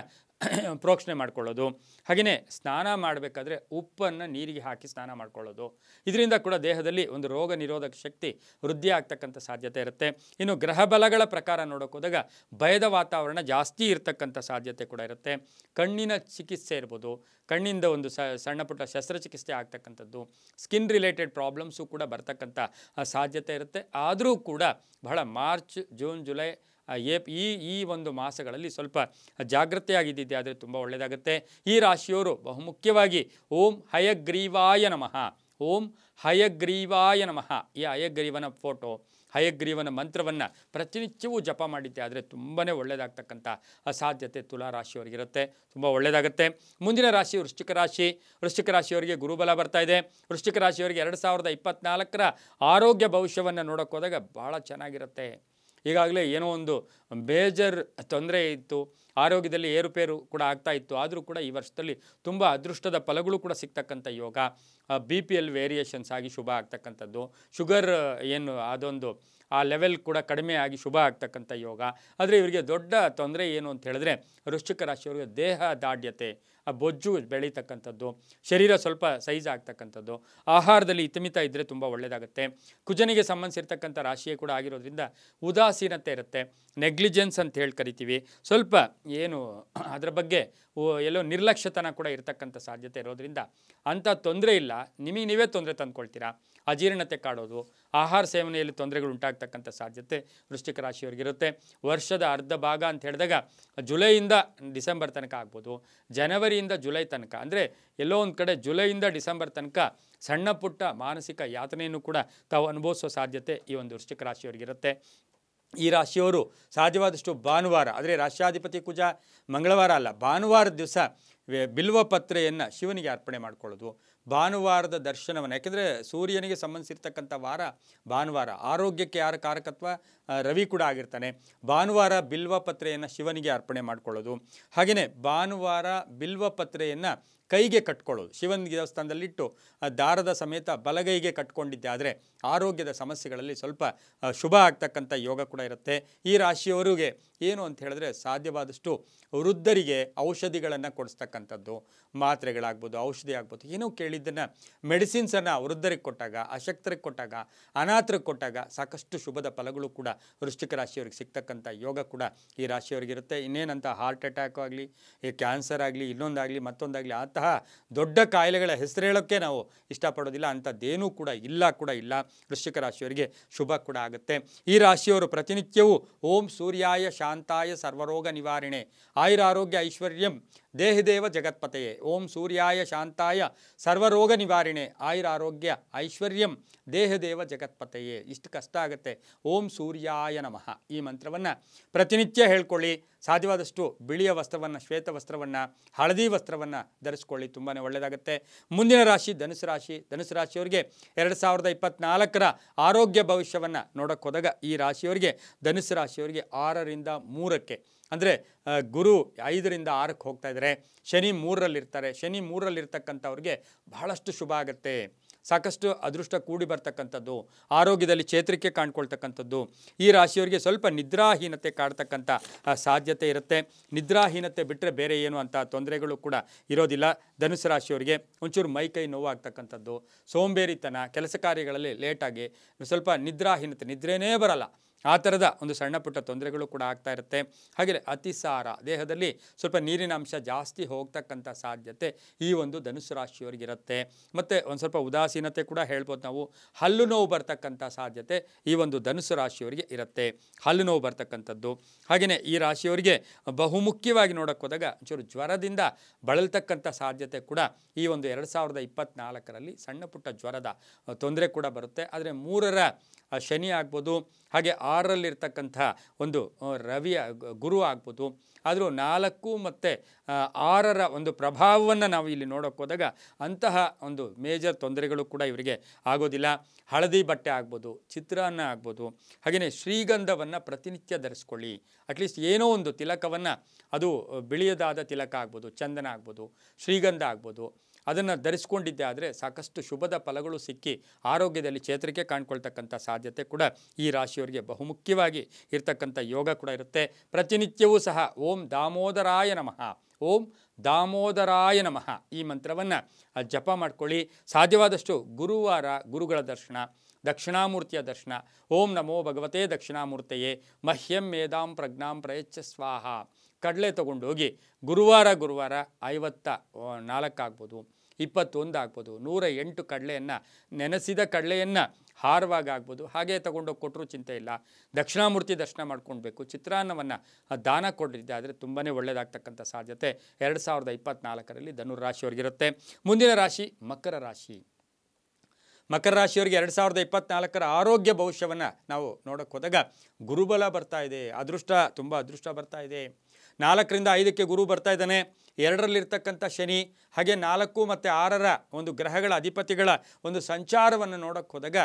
ಪ್ರೋಕ್ಷಣೆ ಮಾಡ್ಕೊಳ್ಳೋದು, ಹಾಗೆಯೇ ಸ್ನಾನ ಮಾಡಬೇಕಾದ್ರೆ ಉಪ್ಪನ್ನು ನೀರಿಗೆ ಹಾಕಿ ಸ್ನಾನ ಮಾಡ್ಕೊಳ್ಳೋದು, ಇದರಿಂದ ಕೂಡ ದೇಹದಲ್ಲಿ ಒಂದು ರೋಗ ನಿರೋಧಕ ಶಕ್ತಿ ವೃದ್ಧಿ ಆಗ್ತಕ್ಕಂಥ ಸಾಧ್ಯತೆ ಇರುತ್ತೆ. ಇನ್ನು ಗ್ರಹ ಬಲಗಳ ಪ್ರಕಾರ ನೋಡೋಕೆ ಹೋದಾಗ ಭಯದ ವಾತಾವರಣ ಜಾಸ್ತಿ ಇರತಕ್ಕಂಥ ಸಾಧ್ಯತೆ ಕೂಡ ಇರುತ್ತೆ. ಕಣ್ಣಿನ ಚಿಕಿತ್ಸೆ ಇರ್ಬೋದು, ಕಣ್ಣಿಂದ ಒಂದು ಸಣ್ಣ ಪುಟ್ಟ ಶಸ್ತ್ರಚಿಕಿತ್ಸೆ ಆಗ್ತಕ್ಕಂಥದ್ದು, ಸ್ಕಿನ್ ರಿಲೇಟೆಡ್ ಪ್ರಾಬ್ಲಮ್ಸು ಕೂಡ ಬರ್ತಕ್ಕಂಥ ಸಾಧ್ಯತೆ ಇರುತ್ತೆ. ಆದರೂ ಕೂಡ ಬಹಳ ಮಾರ್ಚ್, ಜೂನ್, ಜುಲೈ, ಈ ಒಂದು ಮಾಸಗಳಲ್ಲಿ ಸ್ವಲ್ಪ ಜಾಗೃತೆಯಾಗಿದ್ದಿದೆ ಆದರೆ ತುಂಬ ಒಳ್ಳೆಯದಾಗುತ್ತೆ. ಈ ರಾಶಿಯವರು ಬಹುಮುಖ್ಯವಾಗಿ ಓಂ ಹಯಗ್ರೀವಾಯ ನಮಃ, ಓಂ ಹಯಗ್ರೀವಾಯ ನಮಃ, ಈ ಹಯಗ್ರೀವನ ಫೋಟೋ, ಹಯಗ್ರೀವನ ಮಂತ್ರವನ್ನು ಪ್ರತಿನಿತ್ಯವೂ ಜಪ ಮಾಡಿದ್ದೆ ಆದರೆ ತುಂಬಾ ಒಳ್ಳೆಯದಾಗ್ತಕ್ಕಂಥ ಸಾಧ್ಯತೆ ತುಲಾ ರಾಶಿಯವರಿಗಿರುತ್ತೆ. ತುಂಬ ಒಳ್ಳೆಯದಾಗುತ್ತೆ. ಮುಂದಿನ ರಾಶಿ ವೃಶ್ಚಿಕ ರಾಶಿ. ವೃಶ್ಚಿಕ ರಾಶಿಯವರಿಗೆ ಗುರುಬಲ ಬರ್ತಾ ಇದೆ. ವೃಶ್ಚಿಕ ರಾಶಿಯವರಿಗೆ 2024 ಆರೋಗ್ಯ ಭವಿಷ್ಯವನ್ನು ನೋಡೋಕೆ ಹೋದಾಗ ಭಾಳ ಚೆನ್ನಾಗಿರುತ್ತೆ. ಈಗಾಗಲೇ ಏನೋ ಒಂದು ಬೇಜರ್ ತೊಂದರೆ ಇತ್ತು, ಆರೋಗ್ಯದಲ್ಲಿ ಏರುಪೇರು ಕೂಡ ಆಗ್ತಾ ಇತ್ತು. ಆದರೂ ಕೂಡ ಈ ವರ್ಷದಲ್ಲಿ ತುಂಬ ಅದೃಷ್ಟದ ಫಲಗಳು ಕೂಡ ಸಿಗ್ತಕ್ಕಂಥ ಯೋಗ, BPL ವೇರಿಯೇಷನ್ಸ್ ಆಗಿ ಶುಭ ಆಗ್ತಕ್ಕಂಥದ್ದು, ಶುಗರ್ ಏನು ಅದೊಂದು ಆ ಲೆವೆಲ್ ಕೂಡ ಕಡಿಮೆ ಆಗಿ ಶುಭ ಆಗ್ತಕ್ಕಂಥ ಯೋಗ. ಆದರೆ ಇವರಿಗೆ ದೊಡ್ಡ ತೊಂದರೆ ಏನು ಅಂತ ಹೇಳಿದ್ರೆ ವೃಶ್ಚಿಕ ರಾಶಿಯವರಿಗೆ ದೇಹ ದಾಢ್ಯತೆ, ಆ ಬೊಜ್ಜು ಬೆಳೀತಕ್ಕಂಥದ್ದು, ಶರೀರ ಸ್ವಲ್ಪ ಸೈಜ್ ಆಗ್ತಕ್ಕಂಥದ್ದು, ಆಹಾರದಲ್ಲಿ ಹಿತಮಿತ ಇದ್ದರೆ ತುಂಬ ಒಳ್ಳೆಯದಾಗುತ್ತೆ. ಕುಜನಿಗೆ ಸಂಬಂಧಿಸಿರ್ತಕ್ಕಂಥ ರಾಶಿಯೇ ಕೂಡ ಆಗಿರೋದ್ರಿಂದ ಉದಾಸೀನತೆ ಇರುತ್ತೆ, ನೆಗ್ಲಿಜೆನ್ಸ್ ಅಂತ ಹೇಳಿ ಕರಿತೀವಿ. ಸ್ವಲ್ಪ ಏನು ಅದರ ಬಗ್ಗೆ ಎಲ್ಲೋ ನಿರ್ಲಕ್ಷ್ಯತನ ಕೂಡ ಇರತಕ್ಕಂಥ ಸಾಧ್ಯತೆ ಇರೋದ್ರಿಂದ ಅಂಥ ತೊಂದರೆ ಇಲ್ಲ, ನಿಮಗೆ ನೀವೇ ತೊಂದರೆ ತಂದುಕೊಳ್ತೀರಾ. ಅಜೀರ್ಣತೆ ಕಾಡೋದು, ಆಹಾರ ಸೇವನೆಯಲ್ಲಿ ತೊಂದರೆಗಳು ಉಂಟಾಗ್ತಕ್ಕಂಥ ಸಾಧ್ಯತೆ ವೃಶ್ಚಿಕ ರಾಶಿಯವರಿಗಿರುತ್ತೆ. ವರ್ಷದ ಅರ್ಧ ಭಾಗ ಅಂತ ಹೇಳಿದಾಗ ಜುಲೈಯಿಂದ ಡಿಸೆಂಬರ್ ತನಕ ಆಗ್ಬೋದು, ಜನವರಿಯಿಂದ ಜುಲೈ ತನಕ, ಅಂದರೆ ಎಲ್ಲೋ ಒಂದು ಕಡೆ ಜುಲೈಯಿಂದ ಡಿಸೆಂಬರ್ ತನಕ ಸಣ್ಣ ಪುಟ್ಟ ಮಾನಸಿಕ ಯಾತನೆಯನ್ನು ಕೂಡ ತಾವು ಅನುಭವಿಸೋ ಸಾಧ್ಯತೆ ಈ ಒಂದು ವೃಶ್ಚಿಕ ರಾಶಿಯವರಿಗಿರುತ್ತೆ. ಈ ರಾಶಿಯವರು ಸಾಧ್ಯವಾದಷ್ಟು ಭಾನುವಾರ, ಆದರೆ ರಾಶ್ಯಾಧಿಪತಿ ಕುಜ ಮಂಗಳವಾರ ಅಲ್ಲ, ಭಾನುವಾರದ ದಿವಸ ಬಿಲ್ವಪತ್ರೆಯನ್ನು ಶಿವನಿಗೆ ಅರ್ಪಣೆ ಮಾಡ್ಕೊಳ್ಳೋದು, ಭಾನುವಾರದ ದರ್ಶನವನ್ನು, ಯಾಕೆಂದರೆ ಸೂರ್ಯನಿಗೆ ಸಂಬಂಧಿಸಿರ್ತಕ್ಕಂಥ ವಾರ ಭಾನುವಾರ, ಆರೋಗ್ಯಕ್ಕೆ ಯಾರ ಕಾರಕತ್ವ ರವಿ ಕೂಡ ಆಗಿರ್ತಾನೆ. ಭಾನುವಾರ ಬಿಲ್ವಪತ್ರೆಯನ್ನು ಶಿವನಿಗೆ ಅರ್ಪಣೆ ಮಾಡ್ಕೊಳ್ಳೋದು, ಹಾಗೆಯೇ ಭಾನುವಾರ ಬಿಲ್ವಪತ್ರೆಯನ್ನು ಕೈಗೆ ಕಟ್ಕೊಳ್ಳೋದು, ಶಿವನ ದೇವಸ್ಥಾನದಲ್ಲಿಟ್ಟು ದಾರದ ಸಮೇತ ಬಲಗೈಗೆ ಕಟ್ಕೊಂಡಿದ್ದೆ ಆದರೆ ಆರೋಗ್ಯದ ಸಮಸ್ಯೆಗಳಲ್ಲಿ ಸ್ವಲ್ಪ ಶುಭ ಆಗ್ತಕ್ಕಂಥ ಯೋಗ ಕೂಡ ಇರುತ್ತೆ. ಈ ರಾಶಿಯವರಿಗೆ ಏನು ಅಂತ ಹೇಳಿದ್ರೆ ಸಾಧ್ಯವಾದಷ್ಟು ವೃದ್ಧರಿಗೆ ಔಷಧಿಗಳನ್ನು ಕೊಡಿಸ್ತಕ್ಕಂಥದ್ದು, ಮಾತ್ರೆಗಳಾಗ್ಬೋದು, ಔಷಧಿ ಆಗ್ಬೋದು, ಏನೋ ಕೇಳಿದ್ದನ್ನು ಮೆಡಿಸಿನ್ಸನ್ನು ವೃದ್ಧರಿಗೆ ಕೊಟ್ಟಾಗ, ಅಶಕ್ತರಿಗೆ ಕೊಟ್ಟಾಗ, ಅನಾಥರಿಗೆ ಕೊಟ್ಟಾಗ ಸಾಕಷ್ಟು ಶುಭದ ಫಲಗಳು ಕೂಡ ವೃಶ್ಚಿಕ ರಾಶಿಯವರಿಗೆ ಸಿಗ್ತಕ್ಕಂಥ ಯೋಗ ಕೂಡ ಈ ರಾಶಿಯವರಿಗಿರುತ್ತೆ. ಇನ್ನೇನಂತ ಹಾರ್ಟ್ ಅಟ್ಯಾಕ್ ಆಗಲಿ, ಈ ಕ್ಯಾನ್ಸರ್ ಆಗಲಿ, ಇನ್ನೊಂದಾಗಲಿ ಮತ್ತೊಂದಾಗಲಿ ಅಂತಹ ದೊಡ್ಡ ಕಾಯಿಲೆಗಳ ಹೆಸರು ಹೇಳೋಕ್ಕೆ ನಾವು ಇಷ್ಟಪಡೋದಿಲ್ಲ, ಅಂಥದ್ದೇನೂ ಕೂಡ ಇಲ್ಲ. ವೃಶ್ಚಿಕ ರಾಶಿಯವರಿಗೆ ಶುಭ ಕೂಡ ಆಗುತ್ತೆ. ಈ ರಾಶಿಯವರು ಪ್ರತಿನಿತ್ಯವೂ ಓಂ ಸೂರ್ಯಾಯ ಶಾಂತಾಯ ಸರ್ವರೋಗ ನಿವಾರಣೆ ಆಯುರಾರೋಗ್ಯ ಐಶ್ವರ್ಯಂ ದೇಹದೇವ ಜಗತ್ಪತೆಯೇ, ಓಂ ಸೂರ್ಯಾಯ ಶಾಂತಾಯ ಸರ್ವರೋಗ ನಿವಾರಣೆ ಆಯುರಾರೋಗ್ಯ ಐಶ್ವರ್ಯಂ ದೇಹದೇವ ಜಗತ್ಪತೆಯೇ. ಇಷ್ಟು ಕಷ್ಟ ಆಗುತ್ತೆ. ಓಂ ಸೂರ್ಯಾಯ ನಮಃ ಈ ಮಂತ್ರವನ್ನು ಪ್ರತಿನಿತ್ಯ ಹೇಳ್ಕೊಳ್ಳಿ. ಸಾಧ್ಯವಾದಷ್ಟು ಬಿಳಿಯ ವಸ್ತ್ರವನ್ನು, ಶ್ವೇತ ವಸ್ತ್ರವನ್ನು, ಹಳದಿ ವಸ್ತ್ರವನ್ನು ಧರಿಸ್ಕೊಳ್ಳಿ, ತುಂಬಾ ಒಳ್ಳೆಯದಾಗುತ್ತೆ. ಮುಂದಿನ ರಾಶಿ ಧನುಸು ರಾಶಿ. ಧನುಸು ರಾಶಿಯವರಿಗೆ 2024 ಆರೋಗ್ಯ ಭವಿಷ್ಯವನ್ನು ನೋಡೋಕ್ಕೆ ಹೋದಾಗ ಈ ರಾಶಿಯವರಿಗೆ, ಧನುಸು ರಾಶಿಯವರಿಗೆ 6ರಿಂದ 3ಕ್ಕೆ, ಅಂದರೆ ಗುರು 5ರಿಂದ 6ಕ್ಕೆ ಹೋಗ್ತಾ ಇದ್ದಾರೆ, ಶನಿ 3ರಲ್ಲಿರ್ತಾರೆ. ಶನಿ 3ರಲ್ಲಿರ್ತಕ್ಕಂಥವ್ರಿಗೆ ಬಹಳಷ್ಟು ಶುಭ ಆಗುತ್ತೆ. ಸಾಕಷ್ಟು ಅದೃಷ್ಟ ಕೂಡಿ ಬರ್ತಕ್ಕಂಥದ್ದು, ಆರೋಗ್ಯದಲ್ಲಿ ಚೇತರಿಕೆ ಕಾಣ್ಕೊಳ್ತಕ್ಕಂಥದ್ದು. ಈ ರಾಶಿಯವರಿಗೆ ಸ್ವಲ್ಪ ನಿದ್ರಾಹೀನತೆ ಕಾಡ್ತಕ್ಕಂಥ ಸಾಧ್ಯತೆ ಇರುತ್ತೆ. ನಿದ್ರಾಹೀನತೆ ಬಿಟ್ಟರೆ ಬೇರೆ ಏನು ಅಂತ ತೊಂದರೆಗಳು ಕೂಡ ಇರೋದಿಲ್ಲ. ಧನುಸು ರಾಶಿಯವರಿಗೆ ಒಂಚೂರು ಮೈಕೈ ನೋವಾಗ್ತಕ್ಕಂಥದ್ದು, ಸೋಂಬೇರಿತನ, ಕೆಲಸ ಕಾರ್ಯಗಳಲ್ಲಿ ಲೇಟಾಗಿ ಸ್ವಲ್ಪ ನಿದ್ರಾಹೀನತೆ, ನಿದ್ರೇನೇ ಬರಲ್ಲ, ಆ ಥರದ ಒಂದು ಸಣ್ಣ ಪುಟ್ಟ ತೊಂದರೆಗಳು ಕೂಡ ಆಗ್ತಾ ಇರುತ್ತೆ. ಹಾಗೆ ಅತಿಸಾರ, ದೇಹದಲ್ಲಿ ಸ್ವಲ್ಪ ನೀರಿನ ಅಂಶ ಜಾಸ್ತಿ ಹೋಗ್ತಕ್ಕಂಥ ಸಾಧ್ಯತೆ ಈ ಒಂದು ಧನುಸು ರಾಶಿಯವರಿಗಿರುತ್ತೆ. ಮತ್ತು ಒಂದು ಸ್ವಲ್ಪ ಉದಾಸೀನತೆ ಕೂಡ ಹೇಳ್ಬೋದು ನಾವು. ಹಲ್ಲು ನೋವು ಬರ್ತಕ್ಕಂಥ ಸಾಧ್ಯತೆ ಈ ಒಂದು ಧನುಸು ರಾಶಿಯವರಿಗೆ ಇರುತ್ತೆ, ಹಲ್ಲು ನೋವು ಬರ್ತಕ್ಕಂಥದ್ದು. ಹಾಗೆಯೇ ಈ ರಾಶಿಯವರಿಗೆ ಬಹುಮುಖ್ಯವಾಗಿ ನೋಡೋಕ್ಕೆ ಹೋದಾಗ ಒಂಚೂರು ಜ್ವರದಿಂದ ಬಳಲ್ತಕ್ಕಂಥ ಸಾಧ್ಯತೆ ಕೂಡ ಈ ಒಂದು 2024 ಸಣ್ಣ ಪುಟ್ಟ ಜ್ವರದ ತೊಂದರೆ ಕೂಡ ಬರುತ್ತೆ. ಆದರೆ 3ರ ಶನಿ ಆಗ್ಬೋದು, ಹಾಗೆ 6ರಲ್ಲಿರ್ತಕ್ಕಂಥ ಒಂದು ರವಿಯ ಗುರು ಆಗ್ಬೋದು. ಆದರೂ 4 ಮತ್ತು 6ರ ಒಂದು ಪ್ರಭಾವವನ್ನು ನಾವು ಇಲ್ಲಿ ನೋಡೋಕೆ ಹೋದಾಗ ಅಂತಹ ಒಂದು ಮೇಜರ್ ತೊಂದರೆಗಳು ಕೂಡ ಇವರಿಗೆ ಆಗೋದಿಲ್ಲ. ಹಳದಿ ಬಟ್ಟೆ ಆಗ್ಬೋದು, ಚಿತ್ರಾನ್ನ ಆಗ್ಬೋದು, ಹಾಗೆಯೇ ಶ್ರೀಗಂಧವನ್ನು ಪ್ರತಿನಿತ್ಯ ಧರಿಸ್ಕೊಳ್ಳಿ. ಅಟ್ಲೀಸ್ಟ್ ಏನೋ ಒಂದು ತಿಲಕವನ್ನು, ಅದು ಬಿಳಿಯದಾದ ತಿಲಕ ಆಗ್ಬೋದು, ಚಂದನ ಆಗ್ಬೋದು, ಶ್ರೀಗಂಧ ಆಗ್ಬೋದು, ಅದನ್ನು ಧರಿಸ್ಕೊಂಡಿದ್ದೆ ಆದರೆ ಸಾಕಷ್ಟು ಶುಭದ ಫಲಗಳು ಸಿಕ್ಕಿ ಆರೋಗ್ಯದಲ್ಲಿ ಚೇತರಿಕೆ ಕಾಣ್ಕೊಳ್ತಕ್ಕಂಥ ಸಾಧ್ಯತೆ ಕೂಡ ಈ ರಾಶಿಯವರಿಗೆ ಬಹುಮುಖ್ಯವಾಗಿ ಇರ್ತಕ್ಕಂಥ ಯೋಗ ಕೂಡ ಇರುತ್ತೆ. ಪ್ರತಿನಿತ್ಯವೂ ಸಹ ಓಂ ದಾಮೋದರಾಯ ನಮಃ, ಓಂ ದಾಮೋದರಾಯ ನಮಃ ಈ ಮಂತ್ರವನ್ನು ಜಪ ಮಾಡ್ಕೊಳ್ಳಿ. ಸಾಧ್ಯವಾದಷ್ಟು ಗುರುವಾರ ಗುರುಗಳ ದರ್ಶನ, ದಕ್ಷಿಣಾಮೂರ್ತಿಯ ದರ್ಶನ, ಓಂ ನಮೋ ಭಗವತೆ ದಕ್ಷಿಣಾಮೂರ್ತೆಯೇ ಮಹ್ಯಂ ಮೇಧಾಂ ಪ್ರಜ್ಞಾಂ ಪ್ರಯಚ್ಛ ಸ್ವಾಹ. ಕಡಲೆ ತೊಗೊಂಡೋಗಿ ಗುರುವಾರ 54 ಆಗ್ಬೋದು, 21 ಆಗ್ಬೋದು, 108 ಕಡಲೆಯನ್ನು, ನೆನೆಸಿದ ಕಡಲೆಯನ್ನು ಹಾರವಾಗಿ ಆಗ್ಬೋದು, ಹಾಗೆ ತೊಗೊಂಡೋಗಿ ಕೊಟ್ಟರೂ ಚಿಂತೆ ಇಲ್ಲ. ದಕ್ಷಿಣಾಮೂರ್ತಿ ದರ್ಶನ ಮಾಡ್ಕೊಳ್ಬೇಕು. ಚಿತ್ರಾನ್ನವನ್ನು ದಾನ ಕೊಡಲಿದ್ದೆ ಆದರೆ ತುಂಬಾ ಒಳ್ಳೆಯದಾಗ್ತಕ್ಕಂಥ ಸಾಧ್ಯತೆ 2024ರಲ್ಲಿ ಧನುರಾಶಿಯವರಿಗಿರುತ್ತೆ. ಮುಂದಿನ ರಾಶಿ ಮಕರ ರಾಶಿ. ಮಕರ ರಾಶಿಯವರಿಗೆ 2024ರ ಆರೋಗ್ಯ ಭವಿಷ್ಯವನ್ನು ನಾವು ನೋಡೋಕ್ಕೆ ಹೋದಾಗ ಗುರುಬಲ ಬರ್ತಾ ಇದೆ, ತುಂಬ ಅದೃಷ್ಟ ಬರ್ತಾ ಇದೆ. 4ರಿಂದ 5ಕ್ಕೆ ಗುರು ಬರ್ತಾ ಇದ್ದಾನೆ. 2ರಲ್ಲಿರ್ತಕ್ಕಂಥ ಶನಿ, ಹಾಗೆ 4 ಮತ್ತು 6ರ ಒಂದು ಗ್ರಹಗಳ ಅಧಿಪತಿಗಳ ಒಂದು ಸಂಚಾರವನ್ನು ನೋಡೋಕ್ಕೆ ಹೋದಾಗ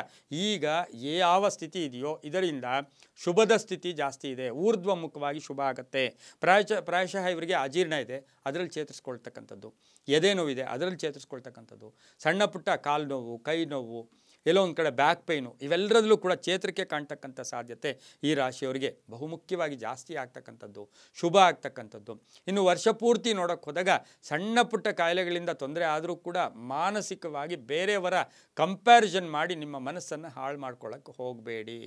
ಈಗ ಯಾವ ಸ್ಥಿತಿ ಇದೆಯೋ ಇದರಿಂದ ಶುಭದ ಸ್ಥಿತಿ ಜಾಸ್ತಿ ಇದೆ. ಊರ್ಧ್ವಮುಖವಾಗಿ ಶುಭ ಆಗುತ್ತೆ. ಪ್ರಾಯಶಃ ಇವರಿಗೆ ಅಜೀರ್ಣ ಇದೆ, ಅದರಲ್ಲಿ ಚೇತರಿಸ್ಕೊಳ್ತಕ್ಕಂಥದ್ದು. ಎದೆ ನೋವಿದೆ, ಅದರಲ್ಲಿ ಚೇತರಿಸ್ಕೊಳ್ತಕ್ಕಂಥದ್ದು. ಸಣ್ಣ ಪುಟ್ಟ ಕಾಲು ನೋವು, ಕೈ ನೋವು, ಎಲ್ಲೋ ಒಂದು ಕಡೆ ಬ್ಯಾಕ್ ಪೈನು, ಇವೆಲ್ಲರಲ್ಲೂ ಕೂಡ ಚೇತರಿಕೆ ಕಾಣ್ತಕ್ಕಂಥ ಸಾಧ್ಯತೆ ಈ ರಾಶಿಯವರಿಗೆ ಬಹುಮುಖ್ಯವಾಗಿ ಜಾಸ್ತಿ ಆಗ್ತಕ್ಕಂಥದ್ದು, ಶುಭ ಆಗ್ತಕ್ಕಂಥದ್ದು. ಇನ್ನು ವರ್ಷ ಪೂರ್ತಿ ನೋಡೋಕ್ಕೆ ಹೋದಾಗ ಸಣ್ಣ ಪುಟ್ಟ ಕಾಯಿಲೆಗಳಿಂದ ತೊಂದರೆ ಆದರೂ ಕೂಡ ಮಾನಸಿಕವಾಗಿ ಬೇರೆಯವರ ಕಂಪ್ಯಾರಿಸನ್ ಮಾಡಿ ನಿಮ್ಮ ಮನಸ್ಸನ್ನು ಹಾಳು ಮಾಡ್ಕೊಳ್ಳೋಕ್ಕೆ ಹೋಗಬೇಡಿ.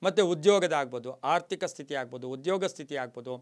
ಮತ್ತು ಉದ್ಯೋಗದ ಆಗ್ಬೋದು, ಆರ್ಥಿಕ ಸ್ಥಿತಿ ಆಗ್ಬೋದು, ಉದ್ಯೋಗ ಸ್ಥಿತಿ ಆಗ್ಬೋದು,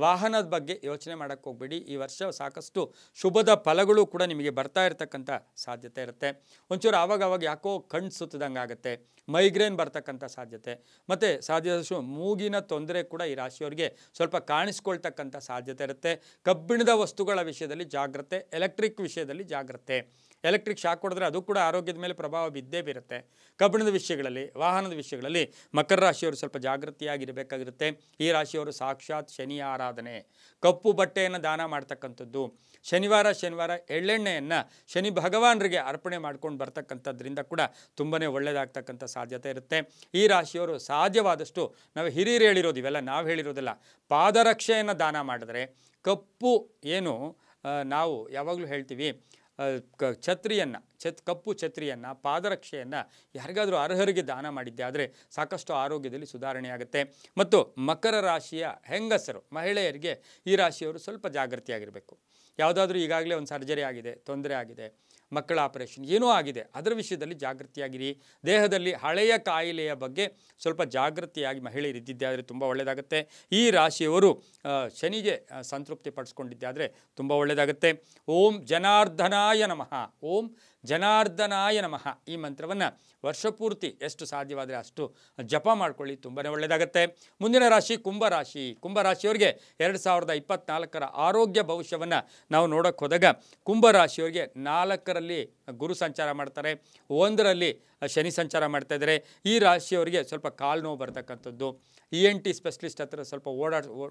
ವಾಹನದ ಬಗ್ಗೆ ಯೋಚನೆ ಮಾಡೋಕ್ಕೆ ಹೋಗಬೇಡಿ. ಈ ವರ್ಷ ಸಾಕಷ್ಟು ಶುಭದ ಫಲಗಳು ಕೂಡ ನಿಮಗೆ ಬರ್ತಾ ಇರತಕ್ಕಂಥ ಸಾಧ್ಯತೆ ಇರುತ್ತೆ. ಒಂಚೂರು ಆವಾಗವಾಗ ಯಾಕೋ ಕಣ್ಣು ಸುತ್ತದಂಗೆ ಆಗುತ್ತೆ, ಮೈಗ್ರೇನ್ ಬರ್ತಕ್ಕಂಥ ಸಾಧ್ಯತೆ, ಮತ್ತು ಸಾಧ್ಯದಷ್ಟು ಮೂಗಿನ ತೊಂದರೆ ಕೂಡ ಈ ರಾಶಿಯವರಿಗೆ ಸ್ವಲ್ಪ ಕಾಣಿಸ್ಕೊಳ್ತಕ್ಕಂಥ ಸಾಧ್ಯತೆ ಇರುತ್ತೆ. ಕಬ್ಬಿಣದ ವಸ್ತುಗಳ ವಿಷಯದಲ್ಲಿ ಜಾಗ್ರತೆ, ಎಲೆಕ್ಟ್ರಿಕ್ ವಿಷಯದಲ್ಲಿ ಜಾಗ್ರತೆ. ಎಲೆಕ್ಟ್ರಿಕ್ ಶಾಕ್ ಹೊಡೆದ್ರೆ ಅದು ಕೂಡ ಆರೋಗ್ಯದ ಮೇಲೆ ಪ್ರಭಾವ ಬಿದ್ದೇ ಬೀರುತ್ತೆ. ಕಬ್ಬಿಣದ ವಿಷಯಗಳಲ್ಲಿ, ವಾಹನದ ವಿಷಯಗಳಲ್ಲಿ ಮಕರ ರಾಶಿಯವರು ಸ್ವಲ್ಪ ಜಾಗೃತಿಯಾಗಿರಬೇಕಾಗಿರುತ್ತೆ. ಈ ರಾಶಿಯವರು ಸಾಕ್ಷಾತ್ ಶನಿಯ ಆರಾಧನೆ, ಕಪ್ಪು ಬಟ್ಟೆಯನ್ನು ದಾನ ಮಾಡ್ತಕ್ಕಂಥದ್ದು, ಶನಿವಾರ ಎಳ್ಳೆಣ್ಣೆಯನ್ನು ಶನಿ ಭಗವಾನರಿಗೆ ಅರ್ಪಣೆ ಮಾಡ್ಕೊಂಡು ಬರ್ತಕ್ಕಂಥದ್ರಿಂದ ಕೂಡ ತುಂಬಾ ಒಳ್ಳೆಯದಾಗ್ತಕ್ಕಂಥ ಸಾಧ್ಯತೆ ಇರುತ್ತೆ. ಈ ರಾಶಿಯವರು ಸಾಧ್ಯವಾದಷ್ಟು, ನಾವು ಹಿರಿಯರು ಹೇಳಿರೋದು ಇವೆಲ್ಲ ನಾವು ಹೇಳಿರೋದಿಲ್ಲ, ಪಾದರಕ್ಷೆಯನ್ನು ದಾನ ಮಾಡಿದ್ರೆ, ಕಪ್ಪು ಏನು ನಾವು ಯಾವಾಗಲೂ ಹೇಳ್ತೀವಿ, ಕಪ್ಪು ಛತ್ರಿಯನ್ನು, ಪಾದರಕ್ಷೆಯನ್ನು ಯಾರಿಗಾದರೂ ಅರ್ಹರಿಗೆ ದಾನ ಮಾಡಿದ್ದೆ ಆದರೆ ಸಾಕಷ್ಟು ಆರೋಗ್ಯದಲ್ಲಿ ಸುಧಾರಣೆ ಆಗುತ್ತೆ. ಮತ್ತು ಮಕರ ರಾಶಿಯ ಹೆಂಗಸರು, ಮಹಿಳೆಯರಿಗೆ ಈ ರಾಶಿಯವರು ಸ್ವಲ್ಪ ಜಾಗೃತಿಯಾಗಿರಬೇಕು. ಯಾವುದಾದ್ರೂ ಈಗಾಗಲೇ ಒಂದು ಸರ್ಜರಿ ಆಗಿದೆ, ತೊಂದರೆ ಆಗಿದೆ, ಮಕ್ಕಳ ಆಪರೇಷನ್ ಏನೋ ಆಗಿದೆ, ಅದರ ವಿಷಯದಲ್ಲಿ ಜಾಗೃತಿಯಾಗಿರಿ. ದೇಹದಲ್ಲಿ ಹಳೆಯ ಕಾಯಿಲೆಯ ಬಗ್ಗೆ ಸ್ವಲ್ಪ ಜಾಗೃತಿಯಾಗಿ ಮಹಿಳೆಯರು ಇದ್ದಿದ್ದೆ ಆದರೆ ತುಂಬ ಒಳ್ಳೆಯದಾಗುತ್ತೆ. ಈ ರಾಶಿಯವರು ಶನಿಗೆ ಸಂತೃಪ್ತಿ ಪಡಿಸ್ಕೊಂಡಿದ್ದೆ ಆದರೆ ತುಂಬ ಒಳ್ಳೆಯದಾಗುತ್ತೆ. ಓಂ ಜನಾರ್ದನಾಯ ನಮಃ, ಓಂ ಜನಾರ್ದನಾಯ ನಮಃ ಈ ಮಂತ್ರವನ್ನು ವರ್ಷಪೂರ್ತಿ ಎಷ್ಟು ಸಾಧ್ಯವಾದರೆ ಅಷ್ಟು ಜಪ ಮಾಡ್ಕೊಳ್ಳಿ, ತುಂಬಾ ಒಳ್ಳೆಯದಾಗುತ್ತೆ. ಮುಂದಿನ ರಾಶಿ ಕುಂಭರಾಶಿ. ಕುಂಭರಾಶಿಯವರಿಗೆ 2024ರ ಆರೋಗ್ಯ ಭವಿಷ್ಯವನ್ನು ನಾವು ನೋಡೋಕ್ಕೆ ಹೋದಾಗ ಕುಂಭರಾಶಿಯವರಿಗೆ 4ರಲ್ಲಿ ಗುರು ಸಂಚಾರ ಮಾಡ್ತಾರೆ, 1ರಲ್ಲಿ ಶನಿ ಸಂಚಾರ ಮಾಡ್ತಾ ಇದ್ದಾರೆ. ಈ ರಾಶಿಯವರಿಗೆ ಸ್ವಲ್ಪ ಕಾಲು ನೋವು ಬರ್ತಕ್ಕಂಥದ್ದು, ENT ಸ್ಪೆಷಲಿಸ್ಟ್ ಹತ್ರ ಸ್ವಲ್ಪ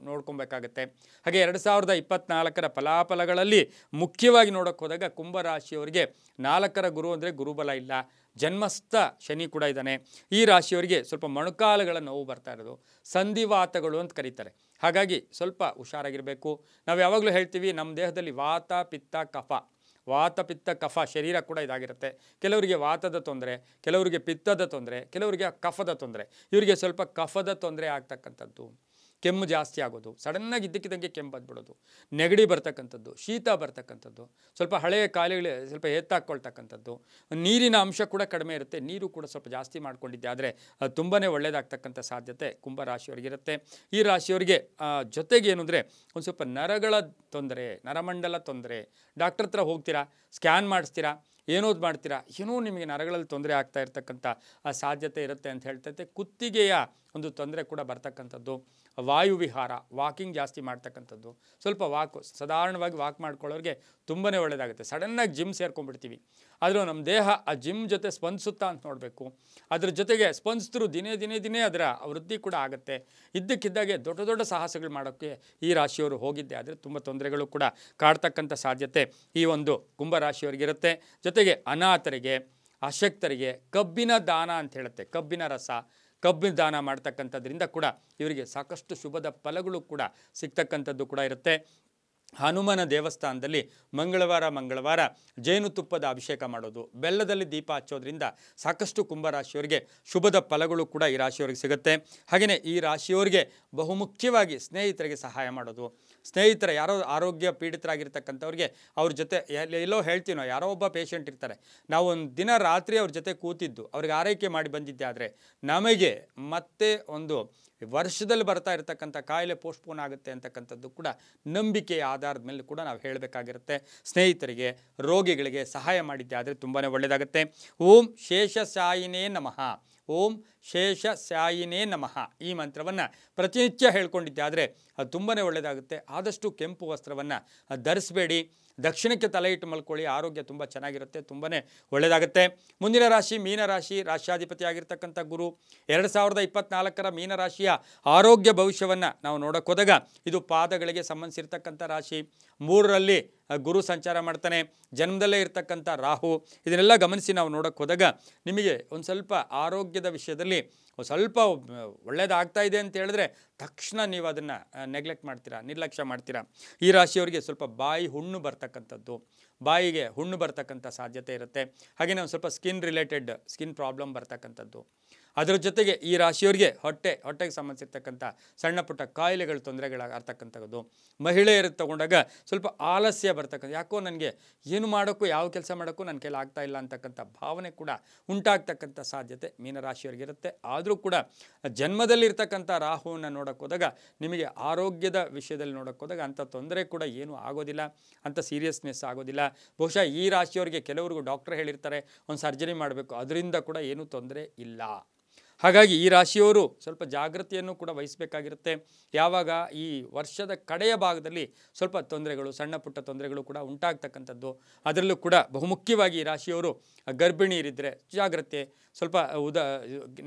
ನೋಡ್ಕೊಬೇಕಾಗತ್ತೆ. ಹಾಗೆ 2024ರ ಫಲಾಫಲಗಳಲ್ಲಿ ಮುಖ್ಯವಾಗಿ ನೋಡೋಕ್ಕೆ ಹೋದಾಗ ಕುಂಭರಾಶಿಯವರಿಗೆ 4ರ ಗುರು ಅಂದರೆ ಗುರುಬಲ ಇಲ್ಲ, ಜನ್ಮಸ್ಥ ಶನಿ ಕೂಡ ಇದ್ದಾನೆ. ಈ ರಾಶಿಯವರಿಗೆ ಸ್ವಲ್ಪ ಮೊಣಕಾಲುಗಳ ನೋವು ಬರ್ತಾ ಇರೋದು, ಸಂಧಿವಾತಗಳು ಅಂತ ಕರೀತಾರೆ. ಹಾಗಾಗಿ ಸ್ವಲ್ಪ ಹುಷಾರಾಗಿರಬೇಕು. ನಾವು ಯಾವಾಗಲೂ ಹೇಳ್ತೀವಿ ನಮ್ಮ ದೇಹದಲ್ಲಿ ವಾತ ಪಿತ್ತ ಕಫ, ವಾತ ಪಿತ್ತ ಕಫ ಶರೀರ ಕೂಡ ಇದಾಗಿರುತ್ತೆ. ಕೆಲವರಿಗೆ ವಾತದ ತೊಂದರೆ, ಕೆಲವರಿಗೆ ಪಿತ್ತದ ತೊಂದರೆ, ಕೆಲವರಿಗೆ ಕಫದ ತೊಂದರೆ. ಇವರಿಗೆ ಸ್ವಲ್ಪ ಕಫದ ತೊಂದರೆ ಆಗ್ತಕ್ಕಂಥದ್ದು, ಕೆಮ್ಮು ಜಾಸ್ತಿ ಆಗೋದು, ಸಡನ್ನಾಗಿ ಇದ್ದಕ್ಕಿದ್ದಂಗೆ ಕೆಮ್ಮು ಬಂದ್ಬಿಡೋದು, ನೆಗಡಿ ಬರ್ತಕ್ಕಂಥದ್ದು, ಶೀತ ಬರ್ತಕ್ಕಂಥದ್ದು, ಸ್ವಲ್ಪ ಹಳೆಯ ಕಾಯಿಲೆಗಳು ಸ್ವಲ್ಪ ಎತ್ತಾಕ್ಕೊಳ್ತಕ್ಕಂಥದ್ದು, ನೀರಿನ ಅಂಶ ಕೂಡ ಕಡಿಮೆ ಇರುತ್ತೆ, ನೀರು ಕೂಡ ಸ್ವಲ್ಪ ಜಾಸ್ತಿ ಮಾಡ್ಕೊಂಡಿದ್ದೆ ಆದರೆ ತುಂಬಾ ಒಳ್ಳೆಯದಾಗ್ತಕ್ಕಂಥ ಸಾಧ್ಯತೆ ಕುಂಭರಾಶಿಯವರಿಗಿರುತ್ತೆ. ಈ ರಾಶಿಯವರಿಗೆ ಜೊತೆಗೆ ಏನು ಅಂದರೆ ಒಂದು ಸ್ವಲ್ಪ ನರಗಳ ತೊಂದರೆ, ನರಮಂಡಲ ತೊಂದರೆ, ಡಾಕ್ಟರ್ ಹತ್ರ ಹೋಗ್ತೀರಾ, ಸ್ಕ್ಯಾನ್ ಮಾಡಿಸ್ತೀರಾ, ಏನೋದು ಮಾಡ್ತೀರಾ, ಏನೋ ನಿಮಗೆ ನರಗಳಲ್ಲಿ ತೊಂದರೆ ಆಗ್ತಾ ಇರ್ತಕ್ಕಂಥ ಆ ಸಾಧ್ಯತೆ ಇರುತ್ತೆ ಅಂತ ಹೇಳ್ತೈತೆ. ಕುತ್ತಿಗೆಯ ಒಂದು ತೊಂದರೆ ಕೂಡ ಬರ್ತಕ್ಕಂಥದ್ದು, ವಾಯುವಿಹಾರ, ವಾಕಿಂಗ್ ಜಾಸ್ತಿ ಮಾಡ್ತಕ್ಕಂಥದ್ದು, ಸ್ವಲ್ಪ ಸಾಧಾರಣವಾಗಿ ವಾಕ್ ಮಾಡ್ಕೊಳ್ಳೋರಿಗೆ ತುಂಬಾ ಒಳ್ಳೆಯದಾಗುತ್ತೆ. ಸಡನ್ನಾಗಿ ಜಿಮ್ ಸೇರ್ಕೊಂಡ್ಬಿಡ್ತೀವಿ, ಆದರೂ ನಮ್ಮ ದೇಹ ಆ ಜಿಮ್ ಜೊತೆ ಸ್ಪಂದಿಸುತ್ತಾ ಅಂತ ನೋಡಬೇಕು. ಅದ್ರ ಜೊತೆಗೆ ಸ್ಪಂದಿಸಿದ್ರು ದಿನೇ ಅದರ ವೃದ್ಧಿ ಕೂಡ ಆಗುತ್ತೆ. ಇದ್ದಕ್ಕಿದ್ದಾಗೆ ದೊಡ್ಡ ದೊಡ್ಡ ಸಾಹಸಗಳು ಮಾಡೋಕ್ಕೆ ಈ ರಾಶಿಯವರು ಹೋಗಿದ್ದೆ ಆದರೆ ತುಂಬ ತೊಂದರೆಗಳು ಕೂಡ ಕಾಡ್ತಕ್ಕಂಥ ಸಾಧ್ಯತೆ ಈ ಒಂದು ಕುಂಭರಾಶಿಯವರಿಗಿರುತ್ತೆ. ಜೊತೆಗೆ ಅನಾಥರಿಗೆ, ಅಶಕ್ತರಿಗೆ ಕಬ್ಬಿನ ದಾನ ಅಂತ ಹೇಳುತ್ತೆ, ಕಬ್ಬಿನ ರಸ, ಕಬ್ಬಿನ ದಾನ ಮಾಡ್ತಕ್ಕಂಥದ್ರಿಂದ ಕೂಡ ಇವರಿಗೆ ಸಾಕಷ್ಟು ಶುಭದ ಫಲಗಳು ಕೂಡ ಸಿಗ್ತಕ್ಕಂಥದ್ದು ಕೂಡ ಇರುತ್ತೆ. ಹನುಮನ ದೇವಸ್ಥಾನದಲ್ಲಿ ಮಂಗಳವಾರ ಜೇನುತುಪ್ಪದ ಅಭಿಷೇಕ ಮಾಡೋದು, ಬೆಲ್ಲದಲ್ಲಿ ದೀಪ ಹಚ್ಚೋದ್ರಿಂದ ಸಾಕಷ್ಟು ಕುಂಭರಾಶಿಯವರಿಗೆ ಶುಭದ ಫಲಗಳು ಕೂಡ ಈ ರಾಶಿಯವರಿಗೆ ಸಿಗುತ್ತೆ. ಹಾಗೆಯೇ ಈ ರಾಶಿಯವರಿಗೆ ಬಹುಮುಖ್ಯವಾಗಿ ಸ್ನೇಹಿತರಿಗೆ ಸಹಾಯ ಮಾಡೋದು. ಸ್ನೇಹಿತರ ಯಾರೋ ಆರೋಗ್ಯ ಪೀಡಿತರಾಗಿರ್ತಕ್ಕಂಥವ್ರಿಗೆ ಅವ್ರ ಜೊತೆ ಎಲ್ಲೋ ಹೇಳ್ತೀನೋ, ಯಾರೋ ಒಬ್ಬ ಪೇಷಂಟ್ ಇರ್ತಾರೆ, ನಾವು ಒಂದು ದಿನ ರಾತ್ರಿ ಅವ್ರ ಜೊತೆ ಕೂತಿದ್ದು ಅವ್ರಿಗೆ ಆರೈಕೆ ಮಾಡಿ ಬಂದಿದ್ದೆ ಆದರೆ ನಮಗೆ ಮತ್ತೆ ಒಂದು ವರ್ಷದಲ್ಲಿ ಬರ್ತಾ ಇರತಕ್ಕಂಥ ಕಾಯಿಲೆ ಪೋಸ್ಟ್ಪೋನ್ ಆಗುತ್ತೆ ಅಂತಕ್ಕಂಥದ್ದು ಕೂಡ ನಂಬಿಕೆಯ ಆಧಾರದ ಮೇಲೆ ಕೂಡ ನಾವು ಹೇಳಬೇಕಾಗಿರುತ್ತೆ. ಸ್ನೇಹಿತರಿಗೆ, ರೋಗಿಗಳಿಗೆ ಸಹಾಯ ಮಾಡಿದ್ದೆ ಆದರೆ ತುಂಬಾ ಒಳ್ಳೆಯದಾಗುತ್ತೆ. ಓಂ ಶೇಷಶಾಯಿನೇ ನಮಃ, ಓಂ ಶೇಷಶಾಯಿನೇ ನಮಃ ಈ ಮಂತ್ರವನ್ನು ಪ್ರತಿನಿತ್ಯ ಹೇಳ್ಕೊಂಡಿದ್ದೆ ಆದರೆ ಅದು ತುಂಬಾ ಒಳ್ಳೆಯದಾಗುತ್ತೆ. ಆದಷ್ಟು ಕೆಂಪು ವಸ್ತ್ರವನ್ನು ಧರಿಸಬೇಡಿ, ದಕ್ಷಿಣಕ್ಕೆ ತಲೆ ಇಟ್ಟು ಮಲ್ಕೊಳ್ಳಿ, ಆರೋಗ್ಯ ತುಂಬ ಚೆನ್ನಾಗಿರುತ್ತೆ, ತುಂಬಾ ಒಳ್ಳೆಯದಾಗುತ್ತೆ. ಮುಂದಿನ ರಾಶಿ ಮೀನರಾಶಿ, ರಾಶ್ಯಾಧಿಪತಿ ಆಗಿರ್ತಕ್ಕಂಥ ಗುರು 2024 ಮೀನರಾಶಿಯ ಆರೋಗ್ಯ ಭವಿಷ್ಯವನ್ನು ನಾವು ನೋಡೋಕೆ ಹೋದಾಗ ಇದು ಪಾದಗಳಿಗೆ ಸಂಬಂಧಿಸಿರ್ತಕ್ಕಂಥ ರಾಶಿ. 3ರಲ್ಲಿ ಗುರು ಸಂಚಾರ ಮಾಡ್ತಾನೆ, ಜನ್ಮದಲ್ಲೇ ಇರ್ತಕ್ಕಂಥ ರಾಹು, ಇದನ್ನೆಲ್ಲ ಗಮನಿಸಿ ನಾವು ನೋಡೋಕೆ ಹೋದಾಗ ನಿಮಗೆ ಒಂದು ಸ್ವಲ್ಪ ಆರೋಗ್ಯದ ವಿಷಯದಲ್ಲಿ ಸ್ವಲ್ಪ ಒಳ್ಳೆಯದಾಗ್ತಾ ಇದೆ ಅಂತ ಹೇಳಿದ್ರೆ ತಕ್ಷಣ ನೀವು ಅದನ್ನು ನೆಗ್ಲೆಕ್ಟ್ ಮಾಡ್ತೀರಾ, ನಿರ್ಲಕ್ಷ್ಯ ಮಾಡ್ತೀರಾ. ಈ ರಾಶಿಯವರಿಗೆ ಸ್ವಲ್ಪ ಬಾಯಿ ಹುಣ್ಣು ಬರ್ತಕ್ಕಂಥದ್ದು, ಬಾಯಿಗೆ ಹುಣ್ಣು ಬರ್ತಕ್ಕಂಥ ಸಾಧ್ಯತೆ ಇರುತ್ತೆ. ಹಾಗೆಯೇ ಒಂದು ಸ್ವಲ್ಪ ಸ್ಕಿನ್ ಪ್ರಾಬ್ಲಮ್ ಬರ್ತಕ್ಕಂಥದ್ದು. ಅದರ ಜೊತೆಗೆ ಈ ರಾಶಿಯವರಿಗೆ ಹೊಟ್ಟೆಗೆ ಸಂಬಂಧಿಸಿರ್ತಕ್ಕಂಥ ಸಣ್ಣ ಪುಟ್ಟ ಕಾಯಿಲೆಗಳು, ತೊಂದರೆಗಳಾಗ್ತಕ್ಕಂಥದ್ದು. ಮಹಿಳೆಯರಿಗೆ ತಗೊಂಡಾಗ ಸ್ವಲ್ಪ ಆಲಸ್ಯ ಬರ್ತಕ್ಕಂಥ, ಯಾಕೋ ನನಗೆ ಏನು ಮಾಡೋಕ್ಕೂ, ಯಾವ ಕೆಲಸ ಮಾಡೋಕ್ಕೂ ನನ್ನ ಕೈಲಿ ಆಗ್ತಾ ಇಲ್ಲ ಅಂತಕ್ಕಂಥ ಭಾವನೆ ಕೂಡ ಉಂಟಾಗ್ತಕ್ಕಂಥ ಸಾಧ್ಯತೆ ಮೀನರಾಶಿಯವರಿಗಿರುತ್ತೆ. ಆದರೂ ಕೂಡ ಜನ್ಮದಲ್ಲಿರ್ತಕ್ಕಂಥ ರಾಹುವನ್ನು ನೋಡೋಕೆ ಹೋದಾಗ ನಿಮಗೆ ಆರೋಗ್ಯದ ವಿಷಯದಲ್ಲಿ ನೋಡೋಕೆ ಹೋದಾಗ ಅಂಥ ತೊಂದರೆ ಕೂಡ ಏನೂ ಆಗೋದಿಲ್ಲ, ಅಂಥ ಸೀರಿಯಸ್ನೆಸ್ ಆಗೋದಿಲ್ಲ. ಬಹುಶಃ ಈ ರಾಶಿಯವರಿಗೆ ಕೆಲವರಿಗೂ ಡಾಕ್ಟರ್ ಹೇಳಿರ್ತಾರೆ ಒಂದು ಸರ್ಜರಿ ಮಾಡಬೇಕು, ಅದರಿಂದ ಕೂಡ ಏನೂ ತೊಂದರೆ ಇಲ್ಲ. ಹಾಗಾಗಿ ಈ ರಾಶಿಯವರು ಸ್ವಲ್ಪ ಜಾಗೃತಿಯನ್ನು ಕೂಡ ವಹಿಸಬೇಕಾಗಿರುತ್ತೆ. ಯಾವಾಗ ಈ ವರ್ಷದ ಕಡೆಯ ಭಾಗದಲ್ಲಿ ಸ್ವಲ್ಪ ತೊಂದರೆಗಳು, ಸಣ್ಣ ಪುಟ್ಟ ತೊಂದರೆಗಳು ಕೂಡ ಉಂಟಾಗ್ತಕ್ಕಂಥದ್ದು. ಅದರಲ್ಲೂ ಕೂಡ ಬಹುಮುಖ್ಯವಾಗಿ ಈ ರಾಶಿಯವರು ಗರ್ಭಿಣಿಯರಿದ್ದರೆ ಜಾಗ್ರತೆ, ಸ್ವಲ್ಪ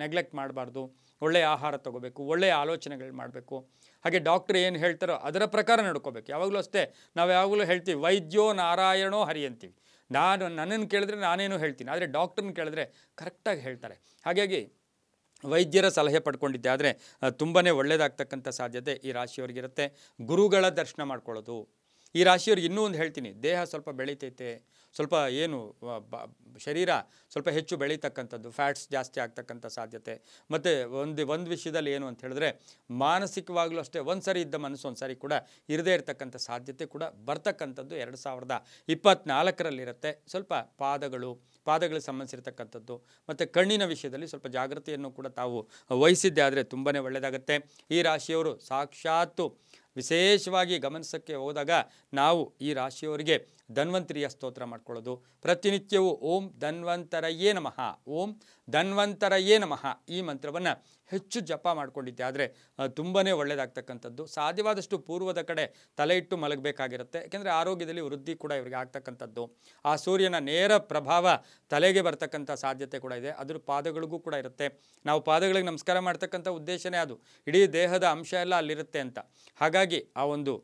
ನೆಗ್ಲೆಕ್ಟ್ ಮಾಡಬಾರ್ದು, ಒಳ್ಳೆಯ ಆಹಾರ ತಗೋಬೇಕು, ಒಳ್ಳೆಯ ಆಲೋಚನೆಗಳು ಮಾಡಬೇಕು. ಹಾಗೆ ಡಾಕ್ಟ್ರ್ ಏನು ಹೇಳ್ತಾರೋ ಅದರ ಪ್ರಕಾರ ನಡ್ಕೋಬೇಕು. ಯಾವಾಗಲೂ ಅಷ್ಟೇ, ನಾವು ಯಾವಾಗಲೂ ಹೇಳ್ತೀವಿ ವೈದ್ಯೋ ನಾರಾಯಣೋ ಹರಿ ಅಂತೀವಿ. ನನ್ನನ್ನು ಕೇಳಿದ್ರೆ ನಾನೇನು ಹೇಳ್ತೀನಿ, ಆದರೆ ಡಾಕ್ಟ್ರನ್ನ ಕೇಳಿದ್ರೆ ಕರೆಕ್ಟಾಗಿ ಹೇಳ್ತಾರೆ. ಹಾಗಾಗಿ ವೈದ್ಯರ ಸಲಹೆ ಪಡ್ಕೊಂಡಿದ್ದೆ ಆದರೆ ತುಂಬಾ ಒಳ್ಳೆಯದಾಗ್ತಕ್ಕಂಥ ಸಾಧ್ಯತೆ ಈ ರಾಶಿಯವರಿಗಿರುತ್ತೆ. ಗುರುಗಳ ದರ್ಶನ ಮಾಡ್ಕೊಳ್ಳೋದು. ಈ ರಾಶಿಯವ್ರಿಗೆ ಇನ್ನೂ ಒಂದು ಹೇಳ್ತೀನಿ, ದೇಹ ಸ್ವಲ್ಪ ಬೆಳೀತೈತೆ, ಸ್ವಲ್ಪ ಏನು ಶರೀರ ಸ್ವಲ್ಪ ಹೆಚ್ಚು ಬೆಳೀತಕ್ಕಂಥದ್ದು, ಫ್ಯಾಟ್ಸ್ ಜಾಸ್ತಿ ಆಗ್ತಕ್ಕಂಥ ಸಾಧ್ಯತೆ. ಮತ್ತು ಒಂದು ವಿಷಯದಲ್ಲಿ ಏನು ಅಂತ ಹೇಳಿದ್ರೆ ಮಾನಸಿಕವಾಗಲೂ ಅಷ್ಟೇ, ಒಂದು ಸಾರಿ ಇದ್ದ ಮನಸ್ಸು ಒಂದು ಸಾರಿ ಕೂಡ ಇರದೇ ಇರತಕ್ಕಂಥ ಸಾಧ್ಯತೆ ಕೂಡ ಬರ್ತಕ್ಕಂಥದ್ದು 2024ರಲ್ಲಿರುತ್ತೆ. ಸ್ವಲ್ಪ ಪಾದಗಳಿಗೆ ಸಂಬಂಧಿಸಿರ್ತಕ್ಕಂಥದ್ದು ಮತ್ತು ಕಣ್ಣಿನ ವಿಷಯದಲ್ಲಿ ಸ್ವಲ್ಪ ಜಾಗೃತಿಯನ್ನು ಕೂಡ ತಾವು ವಹಿಸಿದ್ದೆ ಆದರೆ ತುಂಬಾ ಒಳ್ಳೆಯದಾಗುತ್ತೆ. ಈ ರಾಶಿಯವರು ಸಾಕ್ಷಾತ್ತು ವಿಶೇಷವಾಗಿ ಗಮನಿಸೋಕ್ಕೆ ಹೋದಾಗ ನಾವು ಈ ರಾಶಿಯವರಿಗೆ ಧನ್ವಂತರಿಯ ಸ್ತೋತ್ರ ಮಾಡ್ಕೊಳ್ಳೋದು. ಪ್ರತಿನಿತ್ಯವೂ ಓಂ ಧನ್ವಂತರಯೇ ನಮಃ, ಓಂ ಧನ್ವಂತರಯೇ ನಮಃ ಈ ಮಂತ್ರವನ್ನು ಹೆಚ್ಚು ಜಪ ಮಾಡ್ಕೊಂಡಿದ್ದೆ ಆದರೆ ತುಂಬಾ ಒಳ್ಳೆಯದಾಗ್ತಕ್ಕಂಥದ್ದು. ಸಾಧ್ಯವಾದಷ್ಟು ಪೂರ್ವದ ಕಡೆ ತಲೆ ಇಟ್ಟು ಮಲಗಬೇಕಾಗಿರುತ್ತೆ, ಯಾಕೆಂದರೆ ಆರೋಗ್ಯದಲ್ಲಿ ವೃದ್ಧಿ ಕೂಡ ಇವರಿಗೆ ಆಗ್ತಕ್ಕಂಥದ್ದು. ಆ ಸೂರ್ಯನ ನೇರ ಪ್ರಭಾವ ತಲೆಗೆ ಬರ್ತಕ್ಕಂಥ ಸಾಧ್ಯತೆ ಕೂಡ ಇದೆ, ಅದ್ರ ಪಾದಗಳಿಗೂ ಕೂಡ ಇರುತ್ತೆ. ನಾವು ಪಾದಗಳಿಗೆ ನಮಸ್ಕಾರ ಮಾಡ್ತಕ್ಕಂಥ ಉದ್ದೇಶನೇ ಅದು, ಇಡೀ ದೇಹದ ಅಂಶ ಎಲ್ಲ ಅಲ್ಲಿರುತ್ತೆ ಅಂತ. ಹಾಗಾಗಿ ಆ ಒಂದು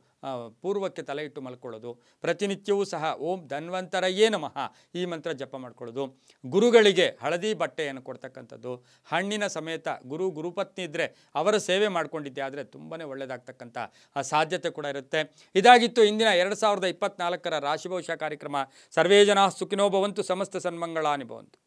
ಪೂರ್ವಕ್ಕೆ ತಲೆ ಇಟ್ಟು ಮಲ್ಕೊಳ್ಳೋದು. ಪ್ರತಿನಿತ್ಯವೂ ಸಹ ಓಂ ಧನ್ವಂತರಯೇ ನಮಃ ಈ ಮಂತ್ರ ಜಪ ಮಾಡ್ಕೊಳ್ಳೋದು. ಗುರುಗಳಿಗೆ ಹಳದಿ ಬಟ್ಟೆಯನ್ನು ಕೊಡ್ತಕ್ಕಂಥದ್ದು, ಹಣ್ಣಿನ ಸಮೇತ ಗುರುಪತ್ನಿ ಇದ್ದರೆ ಅವರ ಸೇವೆ ಮಾಡ್ಕೊಂಡಿದ್ದೆ ಆದರೆ ತುಂಬಾ ಒಳ್ಳೆಯದಾಗ್ತಕ್ಕಂಥ ಸಾಧ್ಯತೆ ಕೂಡ ಇರುತ್ತೆ. ಇದಾಗಿತ್ತು ಇಂದಿನ 2024 ರಾಶಿ ಭವಿಷ್ಯ ಕಾರ್ಯಕ್ರಮ. ಸರ್ವೇ ಜನಾಃ ಸುಖಿನೋ ಭವಂತು, ಸಮಸ್ತ ಸನ್ಮಂಗಳಾನಿ ಭವಂತು.